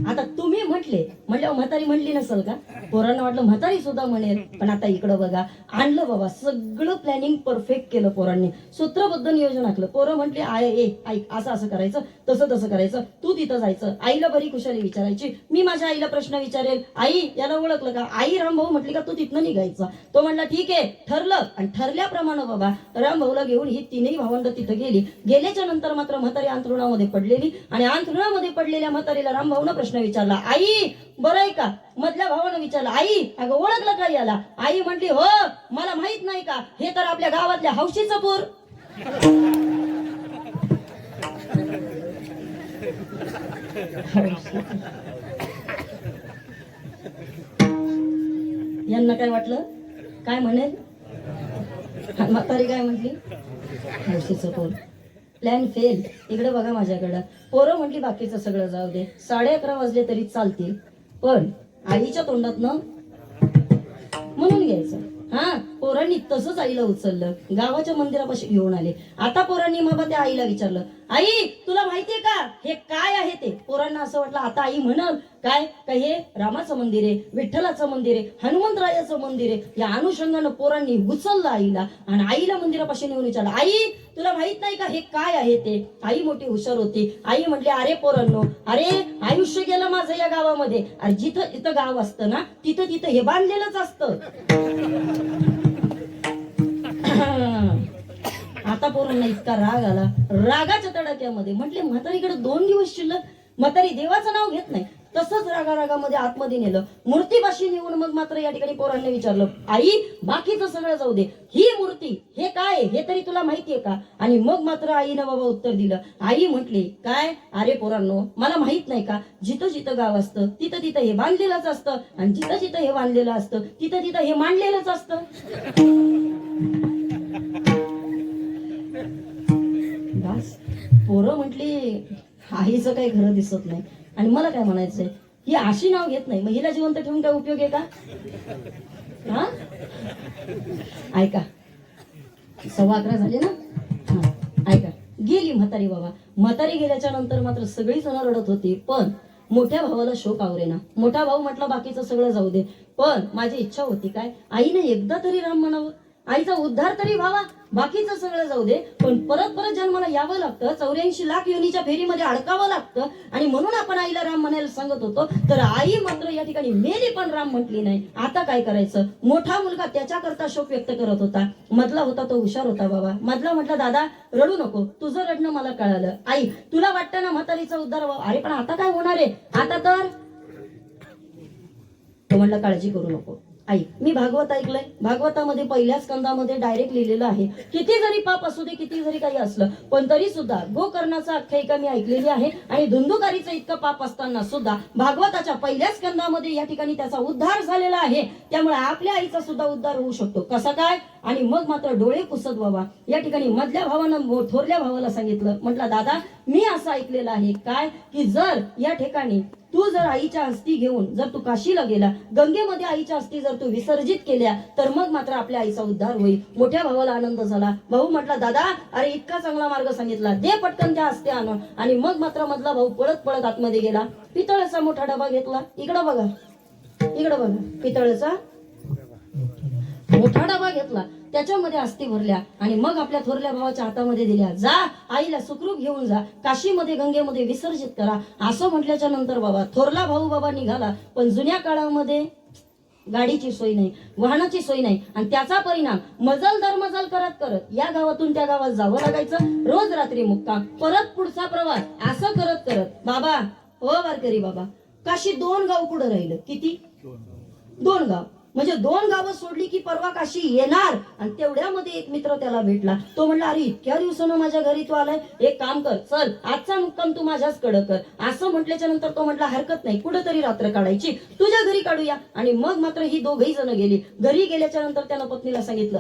आता तुम्ही म्हटल्यावर म्हातारी म्हणली नसल का? पोरांना वाटलं म्हातारी सुद्धा म्हणेल, पण आता इकडं बघा, आणलं बाबा सगळं प्लॅनिंग परफेक्ट केलं पोरांनी, सूत्रबद्ध नियोजन आखलं. पोरं म्हटले ऐक असं असं करायचं, तसं तसं करायचं, तू तिथं जायचं, आईला बरी कुशाली विचारायची, मी माझ्या आईला प्रश्न विचारेल, आई याला ओळखलं का? आई रामभाऊ म्हटली का तू तिथनं निघायचं. तो म्हणला ठीक आहे ठरलं. आणि ठरल्याप्रमाणे बाबा रामभाऊला घेऊन ही तीनही भावंड तिथं गेली. गेल्याच्या नंतर मात्र म्हातारी अंथरुणामध्ये पडलेली, आणि अंथरुणामध्ये पडलेल्या म्हातारीला रामभाऊनं प्रश्न विचारला, आई बरं आहे का? मधल्या भावानं विचारलं, आई अगं ओळखलं का याला? आई म्हटली हो, मला माहित नाही का, हे तर आपल्या गावातल्या हौशीचं पोर. यांना काय वाटलं, काय म्हणेल? म्हातारी काय म्हटली? हौशीचं पोर. Plan fail. इकडे बघा माझ्याकडं. पोरं म्हटली बाकीचं सगळं जाऊ दे, 11:30 वाजले तरी चालतील, पण आईच्या तोंडातनं म्हणून घ्यायचं. हा, पोरांनी तसंच आईला उचललं, गावाच्या मंदिरापाशी घेऊन आले. आता पोरांनी बाबा त्या आईला विचारलं, आई तुला माहितीये का हे काय आहे ते? पोरांना असं वाटलं आता आई म्हणल काय का हे रामाचं मंदिर आहे, विठ्ठलाचं मंदिर आहे, हनुमंतरायाचं मंदिर आहे. या अनुषंगानं पोरांनी उचललं आईला, आणि आईला मंदिरापाशी नेऊन विचारलं, आई तुला माहित नाही का हे काय आहे ते? आई मोठी हुशार होती. आई म्हटली, अरे पोरांनो, अरे आयुष्य गेलं माझं या गावामध्ये, अरे जिथं इथं गाव असतं ना, तिथं तिथं हे बांधलेलंच असतं. आता पोरांना इतका राग आला, रागाच्या तडाक्यामध्ये म्हटले म्हातारीकडे 2 दिवस शिल्लक. म्हातारी देवाचं नाव घेत नाही, तसंच रागारागामध्ये आतमध्ये नेलं, मूर्तीपाशी नेऊन मग मात्र या ठिकाणी पोरांनी विचारलं, आई बाकीचं सगळं जाऊ दे, ही मूर्ती हे काय हे तरी तुला माहितीये का? आणि मग मात्र आईनं बाबा उत्तर दिलं. आई म्हटली काय? अरे पोरांनो, मला माहित नाही का, जिथं जिथं गाव असतं तिथं तिथं हे बांधलेलंच असतं, आणि जिथं जिथं हे बांधलेलं असतं तिथं तिथं हे मांडलेलंच असतं. बस. पोरं म्हटली आईचं काही खरं दिसत नाही. आणि मला काय म्हणायचंय, ही अशी नाव घेत नाही, मग हिला जिवंत ठेवून काय उपयोग आहे का? हा, ऐका, 11:15 झाले ना. हा ऐका, गेली म्हातारी बाबा. म्हातारी गेल्याच्या नंतर मात्र सगळी जण रडत होती, पण मोठ्या भावाला शोक आवरेना. मोठा भाऊ म्हटला बाकीचं सगळं जाऊ दे, पण माझी इच्छा होती काय, आईने एकदा तरी राम म्हणावं, आईचा उद्धार तरी व्हावा. बाकीचं सगळं जाऊ दे, पण परत परत जन्माला यावं लागतं, 84 लाख योनीच्या फेरीमध्ये अडकावं लागतं, आणि म्हणून आपण आईला राम म्हणायला सांगत होतो. तर आई मात्र या ठिकाणी मेली पण राम म्हटली नाही. आता काय करायचं? मोठा मुलगा त्याच्याकरता शोक व्यक्त करत होता, मधला होता तो हुशार होता बाबा. मधला म्हटला, दादा रडू नको, तुझं रडणं मला कळालं. आई तुला वाटतं ना म्हातारीचा उद्धार व्हावा, अरे पण आता काय होणार आहे? आता तर तो म्हणला काळजी करू नको. आई मी भागवत ऐकलंय, भागवतामध्ये पहिल्या स्कंदामध्ये डायरेक्ट लिहिलेलं आहे, किती जरी पाप असू दे, किती जरी काही असलं, पण तरी सुद्धा गोकर्णाचा आख्यायिका मी ऐकलेली आहे, आणि धुंदुकारीचं इतकं पाप असताना सुद्धा भागवताच्या पहिल्या स्कंदामध्ये या ठिकाणी त्याचा उद्धार झालेला आहे. त्यामुळे आपल्या आईचा सुद्धा उद्धार होऊ शकतो. कसा काय? आणि मग मात्र डोळे पुसत बाबा या ठिकाणी मधल्या भावानं थोरल्या भावाला सांगितलं, म्हटलं दादा मी असं ऐकलेलं आहे काय, की जर या ठिकाणी तू जर आईच्या अस्थी घेऊन जर तू काशीला गेला, गंगेमध्ये आईच्या अस्थी जर तू विसर्जित केल्या, तर मग मात्र आपल्या आईचा उद्धार होईल. मोठ्या भावाला आनंद झाला. भाऊ म्हटला, दादा अरे इतका चांगला मार्ग सांगितला, दे पटकन त्या अस्थी आणून. आणि मग मात्र मधला भाऊ पळत पळत आतमध्ये गेला, पितळाचा मोठा डबा घेतला. इकडं बघा, इकडं बघा, पितळाचा मोठा डबा घेतला, त्याच्यामध्ये अस्थी भरल्या, आणि मग आपल्या थोरल्या भावाच्या हातामध्ये दिल्या. जा आईला सुखरूप घेऊन जा, काशीमध्ये गंगेमध्ये विसर्जित करा. असं म्हटल्याच्या नंतर बाबा थोरला भाऊ बाबा निघाला. पण जुन्या काळामध्ये गाडीची सोय नाही, वाहनाची सोय नाही, आणि त्याचा परिणाम मजल दरमजल करत करत या गावातून त्या गावात जावं लागायचं. रोज रात्री मुक्काम, परत पुढचा प्रवास, असं करत करत बाबा हो वारकरी बाबा, काशी 2 गाव पुढे राहिलं. किती? 2 गाव. म्हणजे 2 गावं सोडली की परवा काशी येणार. आणि तेवढ्यामध्ये एक मित्र त्याला भेटला. तो म्हणला, अरे इतक्या दिवसानं माझ्या घरी तू आलाय, एक काम कर, चल आजचा मुक्काम तू माझ्याच कडं कर. असं म्हटल्याच्या नंतर तो म्हटला, हरकत नाही, कुठेतरी रात्र काढायची, तुझ्या घरी काढूया. आणि मग मात्र ही दोघही जण गेली. घरी गेल्याच्या नंतर त्यानं पत्नीला सांगितलं,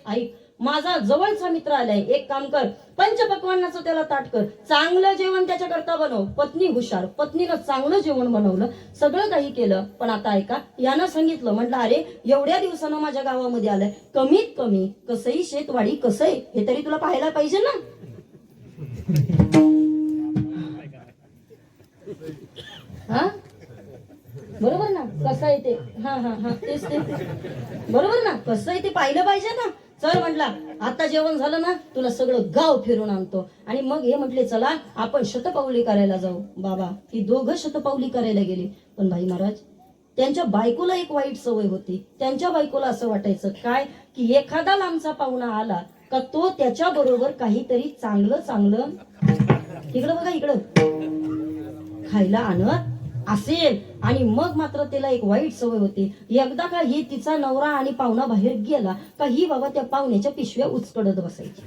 आई माझा जवळचा मित्र आलाय, एक काम कर, पंचपक्वान्नाचं त्याला ताट कर, चांगलं जेवण त्याच्याकरता बनव. पत्नी हुशार, पत्नीनं चांगलं जेवण बनवलं, सगळं काही केलं. पण आता ऐका, यानं सांगितलं, म्हटलं अरे एवढ्या दिवसानं माझ्या गावामध्ये आलाय, कमीत कमी कसंही शेतवाडी कसं आहे हे तरी तुला पाहायला पाहिजे ना. हा बरोबर ना कसं आहे ते हा हा हा तेच ते बरोबर ना कसं आहे ते पाहिलं पाहिजे ना. चल म्हटला आता जेवण झालं ना तुला सगळं गाव फिरून आणतो. आणि मग हे म्हटले चला आपण शतपावली करायला जाऊ. बाबा ही दोघं शतपावली करायला गेली. पण भाई महाराज त्यांच्या बायकोला एक वाईट सवय होती. त्यांच्या बायकोला असं वाटायचं काय की एखादा लांबचा पाहुणा आला का तो त्याच्या बरोबर काहीतरी चांगलं चांगलं इकडं बघा इकडं खायला आणत असेल. आणि मग मात्र त्याला एक वाईट सवय होती. एकदा का ही तिचा नवरा आणि पाहुणा बाहेर गेला का ही बाबा त्या पाहुण्याच्या पिशव्या उचकडत बसायची.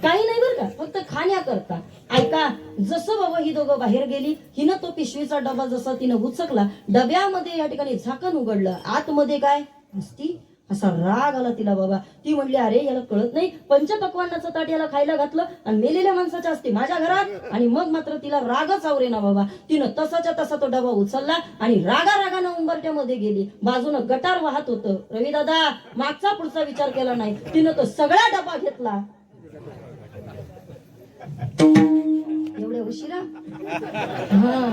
काही नाही बरं का फक्त खाण्याकरता. ऐका जसं बाबा ही दोघं बाहेर गेली हिनं तो पिशवीचा डबा जसा तिनं उचकला डब्यामध्ये या ठिकाणी झाकण उघडलं आतमध्ये काय नुसती असा राग आला तिला बाबा. ती म्हणली अरे याला कळत नाही पंचपक्वान्नाचं ताट याला खायला घातलं आणि मेलेल्या माणसाच्या असते माझ्या घरात. आणि मग मात्र तिला रागच आवरे ना बाबा. तिनं तसाच्या तसा तो डबा उचलला आणि रागारागानं उंबरट्यामध्ये गेली. बाजूनं गटार वाहत होतं. रवी दादा मागचा पुढचा विचार केला नाही. तिनं तो सगळा डबा घेतला. एवढ्या उशिरा हा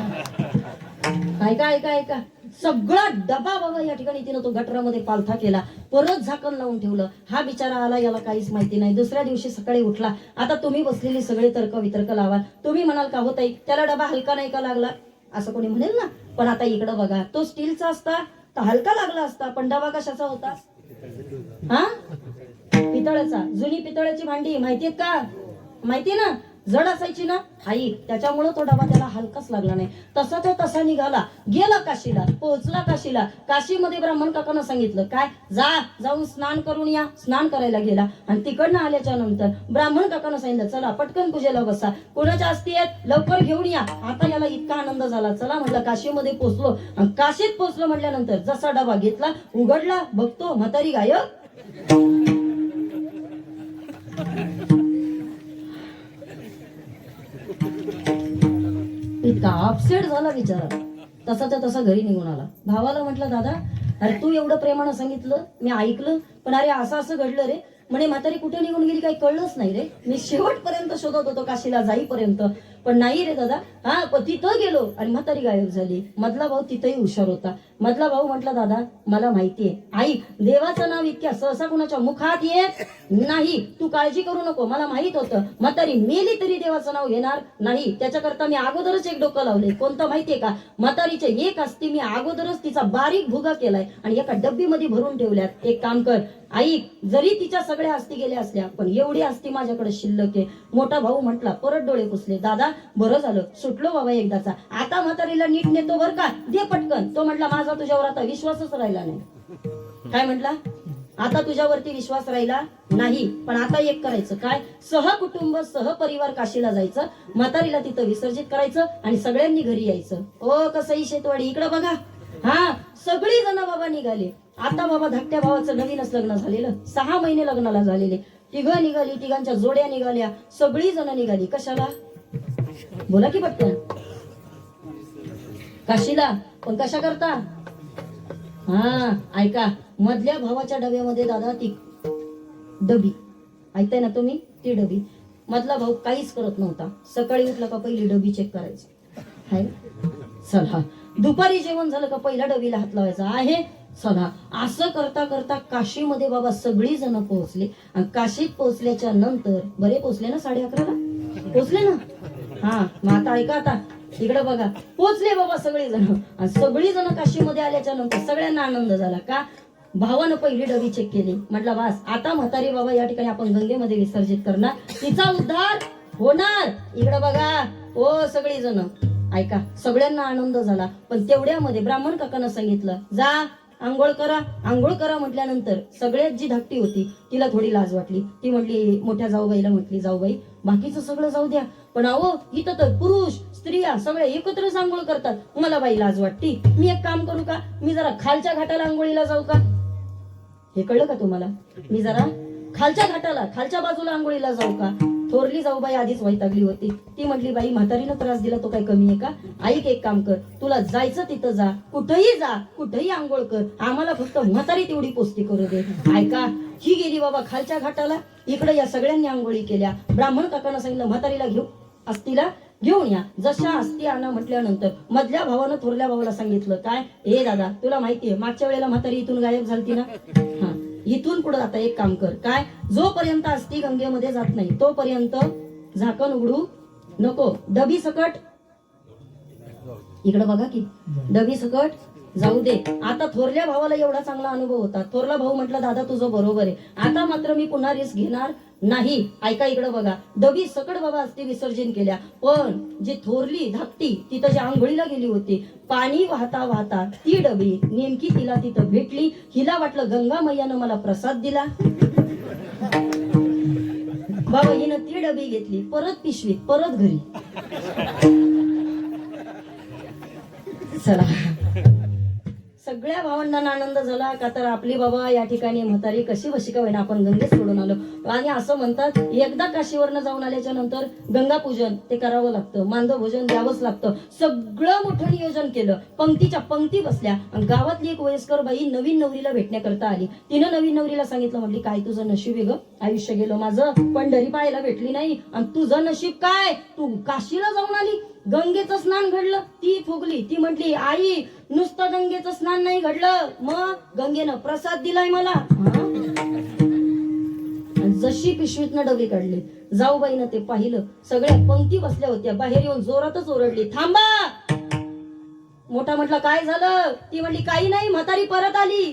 ऐका ऐका ऐका सगळा डबा बाबा या ठिकाणी तिनं तो गटरामध्ये पालथा केला. परत झाकण लावून ठेवलं. हा बिचारा आला याला काहीच माहिती नाही. दुसऱ्या दिवशी सकाळी उठला. आता तुम्ही बसलेली सगळे तर्क वितर्क लावा. तुम्ही म्हणाल का होत त्याला डबा हलका नाही का लागला असं कोणी म्हणेल ना. पण आता इकडं बघा तो स्टीलचा असता तर हलका लागला असता. पण डबा कशाचा होता हा पितळाचा. जुनी पितळाची भांडी माहितीयेत का माहितीये ना जड असायची ना आई त्याच्यामुळे तो डबा त्याला हलकाच लागला नाही. तसा तो तसा निघाला गेला काशीला. पोहोचला काशीला. काशीमध्ये ब्राह्मण काकांना सांगितलं काय जाऊन स्नान करून या. स्नान करायला गेला आणि तिकडनं आल्याच्या नंतर ब्राह्मण काकांना सांगितलं चला पटकन पूजेला बसा. कोणाच्या असती आहेत लवकर घेऊन या. आता याला इतका आनंद झाला. चला म्हटलं काशीमध्ये पोहोचलो. आणि काशीत पोहोचलो म्हटल्यानंतर जसा डबा घेतला उघडला बघतो म्हातारी गायब. इतका अपसेट झाला बिचारा. तसाच्या तसा घरी निघून आला. भावाला म्हटलं दादा अरे तू एवढं प्रेमानं सांगितलं मी ऐकलं पण अरे असं असं घडलं रे. म्हणे म्हातारी कुठे निघून गेली काही कळलंच नाही रे. मी शेवटपर्यंत शोधत होतो काशीला जाईपर्यंत पण नाही रे दादा. हा पण तिथं गेलो आणि म्हातारी गायब झाली. मधला भाऊ तिथंही हुशार होता. मधला भाऊ म्हटला दादा मला माहितीये ऐक देवाचं नाव इतक्या सहसा कुणाच्या मुखात येत नाही. तू काळजी करू नको. मला माहित होतं म्हातारी मेली तरी देवाचं नाव घेणार नाही. त्याच्याकरता मी अगोदरच एक डोकं लावले. कोणतं माहितीये का म्हातारीचे एक असते मी अगोदरच तिचा बारीक भुगा केलाय आणि एका डब्बीमध्ये भरून ठेवल्यात. एक काम कर ऐक जरी तिच्या सगळ्या हस्ती गेल्या असल्या पण एवढी हस्ती माझ्याकडे शिल्लक आहे. मोठा भाऊ म्हटला परत डोळे पुसले. दादा बरं झालं सुटलो बाबा एकदाचा. आता म्हातारीला नीट नेतो बर का दे पटकन. तो म्हटला माझा तुझ्यावर आता विश्वासच राहिला नाही. काय म्हटला आता तुझ्यावरती विश्वास राहिला नाही. पण आता एक करायचं काय सहकुटुंब सहपरिवार काशीला जायचं. म्हातारीला तिथं विसर्जित करायचं आणि सगळ्यांनी घरी यायचं. ओ कसंही शेतवाडी इकडं बघा. हा सगळी जण बाबा निघाले. आता बाबा धाकट्या भावाचं नवीनच लग्न झालेलं 6 महिने लग्नाला झालेले. तिघं निघाली. तिघांच्या जोड्या निघाल्या. सगळी जण निघाली. कशाला बोला की पटकन काशीला. पण कशा करता हा ऐका मधल्या भावाच्या डब्यामध्ये दादा ती डबी ऐकताय ना तुम्ही ती डबी. मधला भाऊ काहीच करत नव्हता. सकाळी उठला का पहिली डबी चेक करायची आहे. चला दुपारी जेवण झालं का पहिल्या डबीला हात लावायचा आहे. चला असं करता करता काशीमध्ये बाबा सगळी जण पोहोचले. आणि काशीत पोहोचल्याच्या नंतर बरे पोहोचले ना 11:30 पोहोचले ना. हा मग आता ऐका आता इकडे बघा पोहोचले बाबा सगळी जण. आणि सगळी जण काशीमध्ये आल्याच्या नंतर सगळ्यांना आनंद झाला का भावानं पहिली डबी चेक केली. म्हटलं वास आता म्हातारी बाबा या ठिकाणी आपण गंगेमध्ये विसर्जित करणार. तिचा उद्धार होणार. इकडे बघा ओ सगळी जण ऐका सगळ्यांना आनंद झाला. पण तेवढ्यामध्ये ब्राह्मण काकांना सांगितलं जा आंघोळ करा. आंघोळ करा म्हटल्यानंतर सगळ्यात जी धाकटी होती तिला थोडी लाज वाटली. ती म्हटली मोठ्या जाऊबाईला म्हटली जाऊबाई बाकीचं सगळं जाऊ द्या पण अहो इथं तर पुरुष स्त्रिया सगळे एकत्रच आंघोळ करतात. मला बाई लाज वाटती. मी एक काम करू का मी जरा खालच्या घाटाला आंघोळीला जाऊ का. हे कळलं का तुम्हाला. मी जरा खालच्या घाटाला खालच्या बाजूला आंघोळीला जाऊ का. थोरली जाऊबाई आधीच वैतागली होती. ती म्हटली बाई म्हातारीनं त्रास दिला तो काय कमी आहे का. ऐक एक काम कर तुला जायचं तिथं जा कुठेही आंघोळ कर. आम्हाला फक्त म्हातारी तेवढी पोस्ती करू दे. ऐका ही गेली बाबा खालच्या घाटाला. इकडे या सगळ्यांनी आंघोळी केल्या. ब्राह्मण काकांना सांगितलं म्हातारीला घेऊ असतीला घेऊन या. जशा असती आणा म्हटल्यानंतर मधल्या भावानं थोरल्या भावाला सांगितलं, काय हे दादा तुला माहितीये मागच्या वेळेला म्हातारी इथून गायब झालती ना, हा इथून पुढे आता एक काम कर, काय जोपर्यंत असती गंगेमध्ये जात नाही तोपर्यंत झाकण उघडू नको. डबी सकट इकडे बघा की, डबी सकट जाऊ दे. आता थोरल्या भावाला एवढा चांगला अनुभव होता. थोरला भाऊ म्हटलं दादा तुझं बरोबर आहे, आता मात्र मी पुन्हा रिस्क घेणार नाही. ऐका इकडे बघा, डबी सकट बाबा असते विसर्जन केल्या, पण जी थोरली धाकटी तिथं जी आंघोळीला गेली होती, पाणी वाहता वाहता ती डबी नेमकी तिला तिथं भेटली. हिला वाटलं गंगा मैयानं मला प्रसाद दिला. बाबा हिनं ती डबी घेतली, परत पिशवीत, परत घरी. चला सगळ्या भावंडांना आनंद झाला का तर आपली बाबा या ठिकाणी म्हातारी कशी बशी का होईना आपण गंगेत सोडून आलो. आणि असं म्हणतात एकदा काशीवरनं जाऊन आल्याच्या नंतर गंगा पूजन ते करावं लागतं, मांडव भोजन द्यावंच लागतं. सगळं मोठं नियोजन केलं, पंक्तीच्या पंक्ती बसल्या. आणि गावातली एक वयस्कर बाई नवीन नवरीला भेटण्याकरता आली. तिनं नवीन नवरीला सांगितलं, म्हटली काय तुझं नशीब आहे ग, आयुष्य गेलं माझं, पंढरी पाहायला भेटली नाही. आणि तुझं नशीब काय, तू काशीला जाऊन आली, गंगेचं स्नान घडलं. ती फुगली, ती म्हटली आई नुसतं गंगेचं स्नान नाही घडलं, मग गंगेनं प्रसाद दिलाय मला. जशी पिशवीतनं डबी काढली, जाऊबाईनं ते पाहिलं, सगळ्या पंक्ती बसल्या होत्या, बाहेर येऊन जोरातच ओरडली, थांबा. मोठा म्हटलं काय झालं, ती म्हणली काही नाही, म्हातारी परत आली.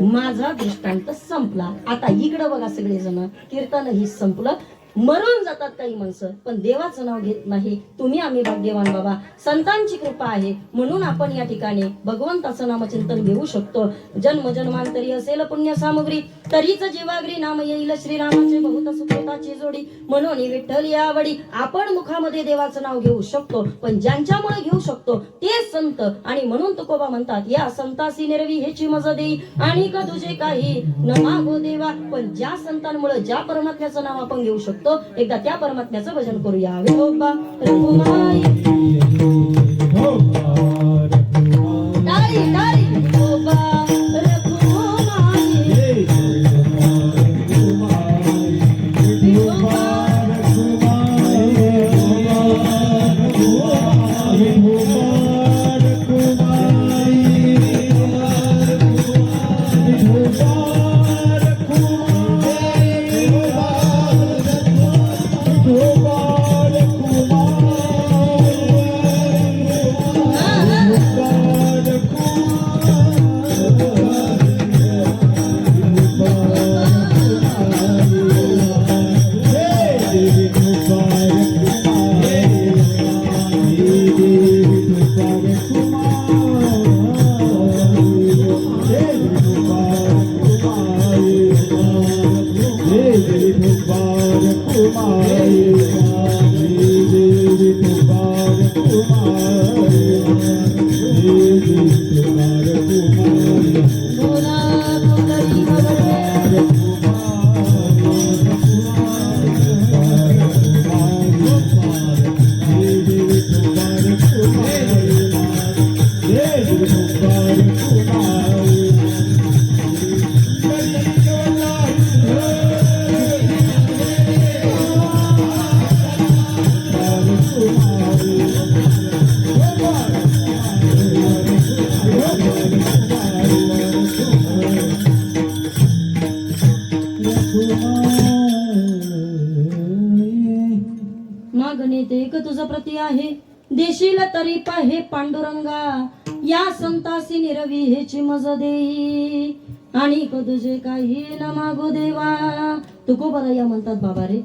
माझा दृष्टांत संपला. आता इकडं बघा सगळेजण, कीर्तन ही संपलं. मरून जातात काही माणसं पण देवाचं नाव घेत नाही. तुम्ही आम्ही भाग्यवान बाबा, संतांची कृपा आहे म्हणून आपण या ठिकाणी भगवंताचं नामचिंतन घेऊ शकतो. जन्म जन्मांतरी असेल पुण्य सामग्री, तरीच जीवाग्री नाम येईल श्रीरामाचे बहुत सुकृताची जोडी. म्हणून विठ्ठल या आवडी आपण मुखामध्ये देवाचं नाव घेऊ शकतो, पण ज्यांच्यामुळे घेऊ शकतो ते संत. आणि म्हणून तुकोबा म्हणतात, या संतासी निरवी हेची मज देई आणि का तुझे काही न मागो देवा. पण ज्या संतांमुळे ज्या परमात्म्याचं नाव आपण घेऊ शकतो, एकदा त्या परमात्म्याचं भजन करूया. विठोबा रघुमाई टाळी टाळी विठोबा रघुमाई विठोबा मागणे ते एक तुझ प्रती आहे, देशील तरी पाहे पांडुरंगा. या संतासी निरवी हेची मज देई आणि तुझे काही न मागो देवा. तुकोबराया म्हणतात, बाबा रे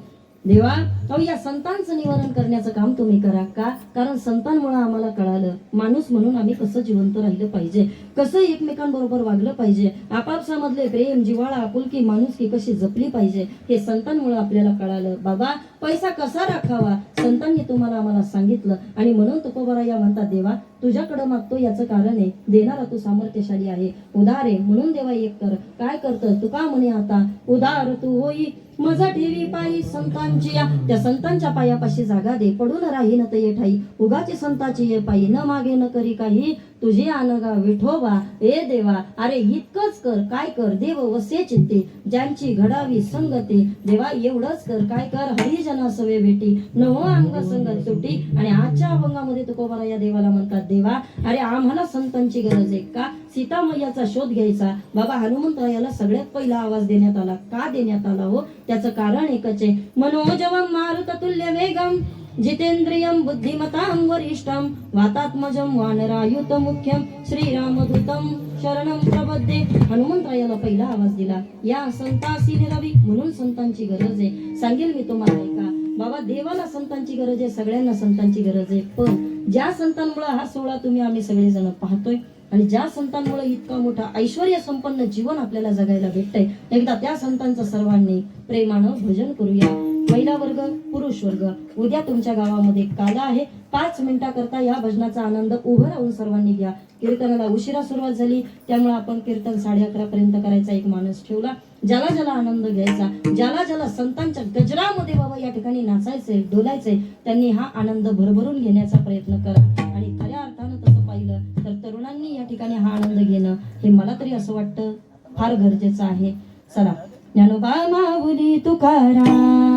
देवा, अहो या संतांचं निवारण करण्याचं काम तुम्ही करा. का? कारण संतांमुळे आम्हाला कळालं माणूस म्हणून आम्ही कसं जिवंत राहिलं पाहिजे, कसं एकमेकांबरोबर वागलं पाहिजे, आपापसामधले प्रेम जिव्हाळा आपुलकी माणुसकी कशी जपली पाहिजे, हे संतांमुळे आपल्याला कळालं. बाबा पैसा कसा राखावा संतांनी तुम्हाला आम्हाला सांगितलं. आणि म्हणून तुकोबराया म्हणतात, देवा तुझ्याकडे मागतो याचं कारण आहे, देणारा तू सामर्थ्यशाली आहे, उदार आहे म्हणून देवा एक कर. काय करतं तुका म्हणे आता, उदार तू होई मजा ठेवी पायी संतांची. त्या संतांच्या पायापाशी जागा दे, पडून राही न ते ठाई, उगाची संताची ये पायी, न मागे न करी काही तुझी आनगा विठोबा ए देवा अरे इतकंच कर काय कर देव वसे चित्ते ज्यांची घडावी संगती देवा एवढंच कर काय कर हरिजना सवे भेटी नव अंग संगत तुटी. आणि आजच्या अभंगामध्ये तुकोबारा या देवाला म्हणतात देवा अरे आम्हाला संतांची गरज आहे का सीतामय्याचा शोध घ्यायचा बाबा हनुमंतरायाला सगळ्यात पहिला आवाज देण्यात आला का देण्यात आला हो त्याचं कारण एकच आहे मनोजवं मारुततुल्य वेगम जितेंद्रियं बुद्धिमतां वरिष्ठं वातात्मजं वानरायुत मुख्यं श्रीरामदूतं शरणं प्रपद्ये. हनुमंतरायाला पहिला आवाज दिला या संतासी निरवी म्हणून संतांची गरज आहे. सांगेल मी तुम्हाला ऐका बाबा देवाला संतांची गरज आहे सगळ्यांना संतांची गरज आहे. पण ज्या संतांमुळे हा सोहळा तुम्ही आम्ही सगळेजण पाहतोय आणि ज्या संतांमुळे इतका मोठा ऐश्वर्य संपन्न जीवन आपल्याला जगायला भेटतंय एकदा त्या संतांचं सर्वांनी प्रेमानं भजन करूया. महिला वर्ग पुरुष वर्ग उद्या तुमच्या गावामध्ये काला आहे 5 मिनिटाकरता या भजनाचा आनंद उभं राहून सर्वांनी घ्या. कीर्तनाला उशिरा सुरुवात झाली त्यामुळे आपण कीर्तन 11:30 पर्यंत करायचा एक मानस ठेवला. ज्याला ज्याला आनंद घ्यायचा ज्याला ज्याला संतांच्या गजरामध्ये बाबा या ठिकाणी नाचायचंय डोलायचंय त्यांनी हा आनंद भरभरून घेण्याचा प्रयत्न करा. आणि खऱ्या अर्थानं तसं पाहिलं तर तरुणांनी या ठिकाणी हा आनंद घेणं हे मला तरी असं वाटतं फार गरजेचं आहे. चला ज्ञानोबा माऊली तुकाराम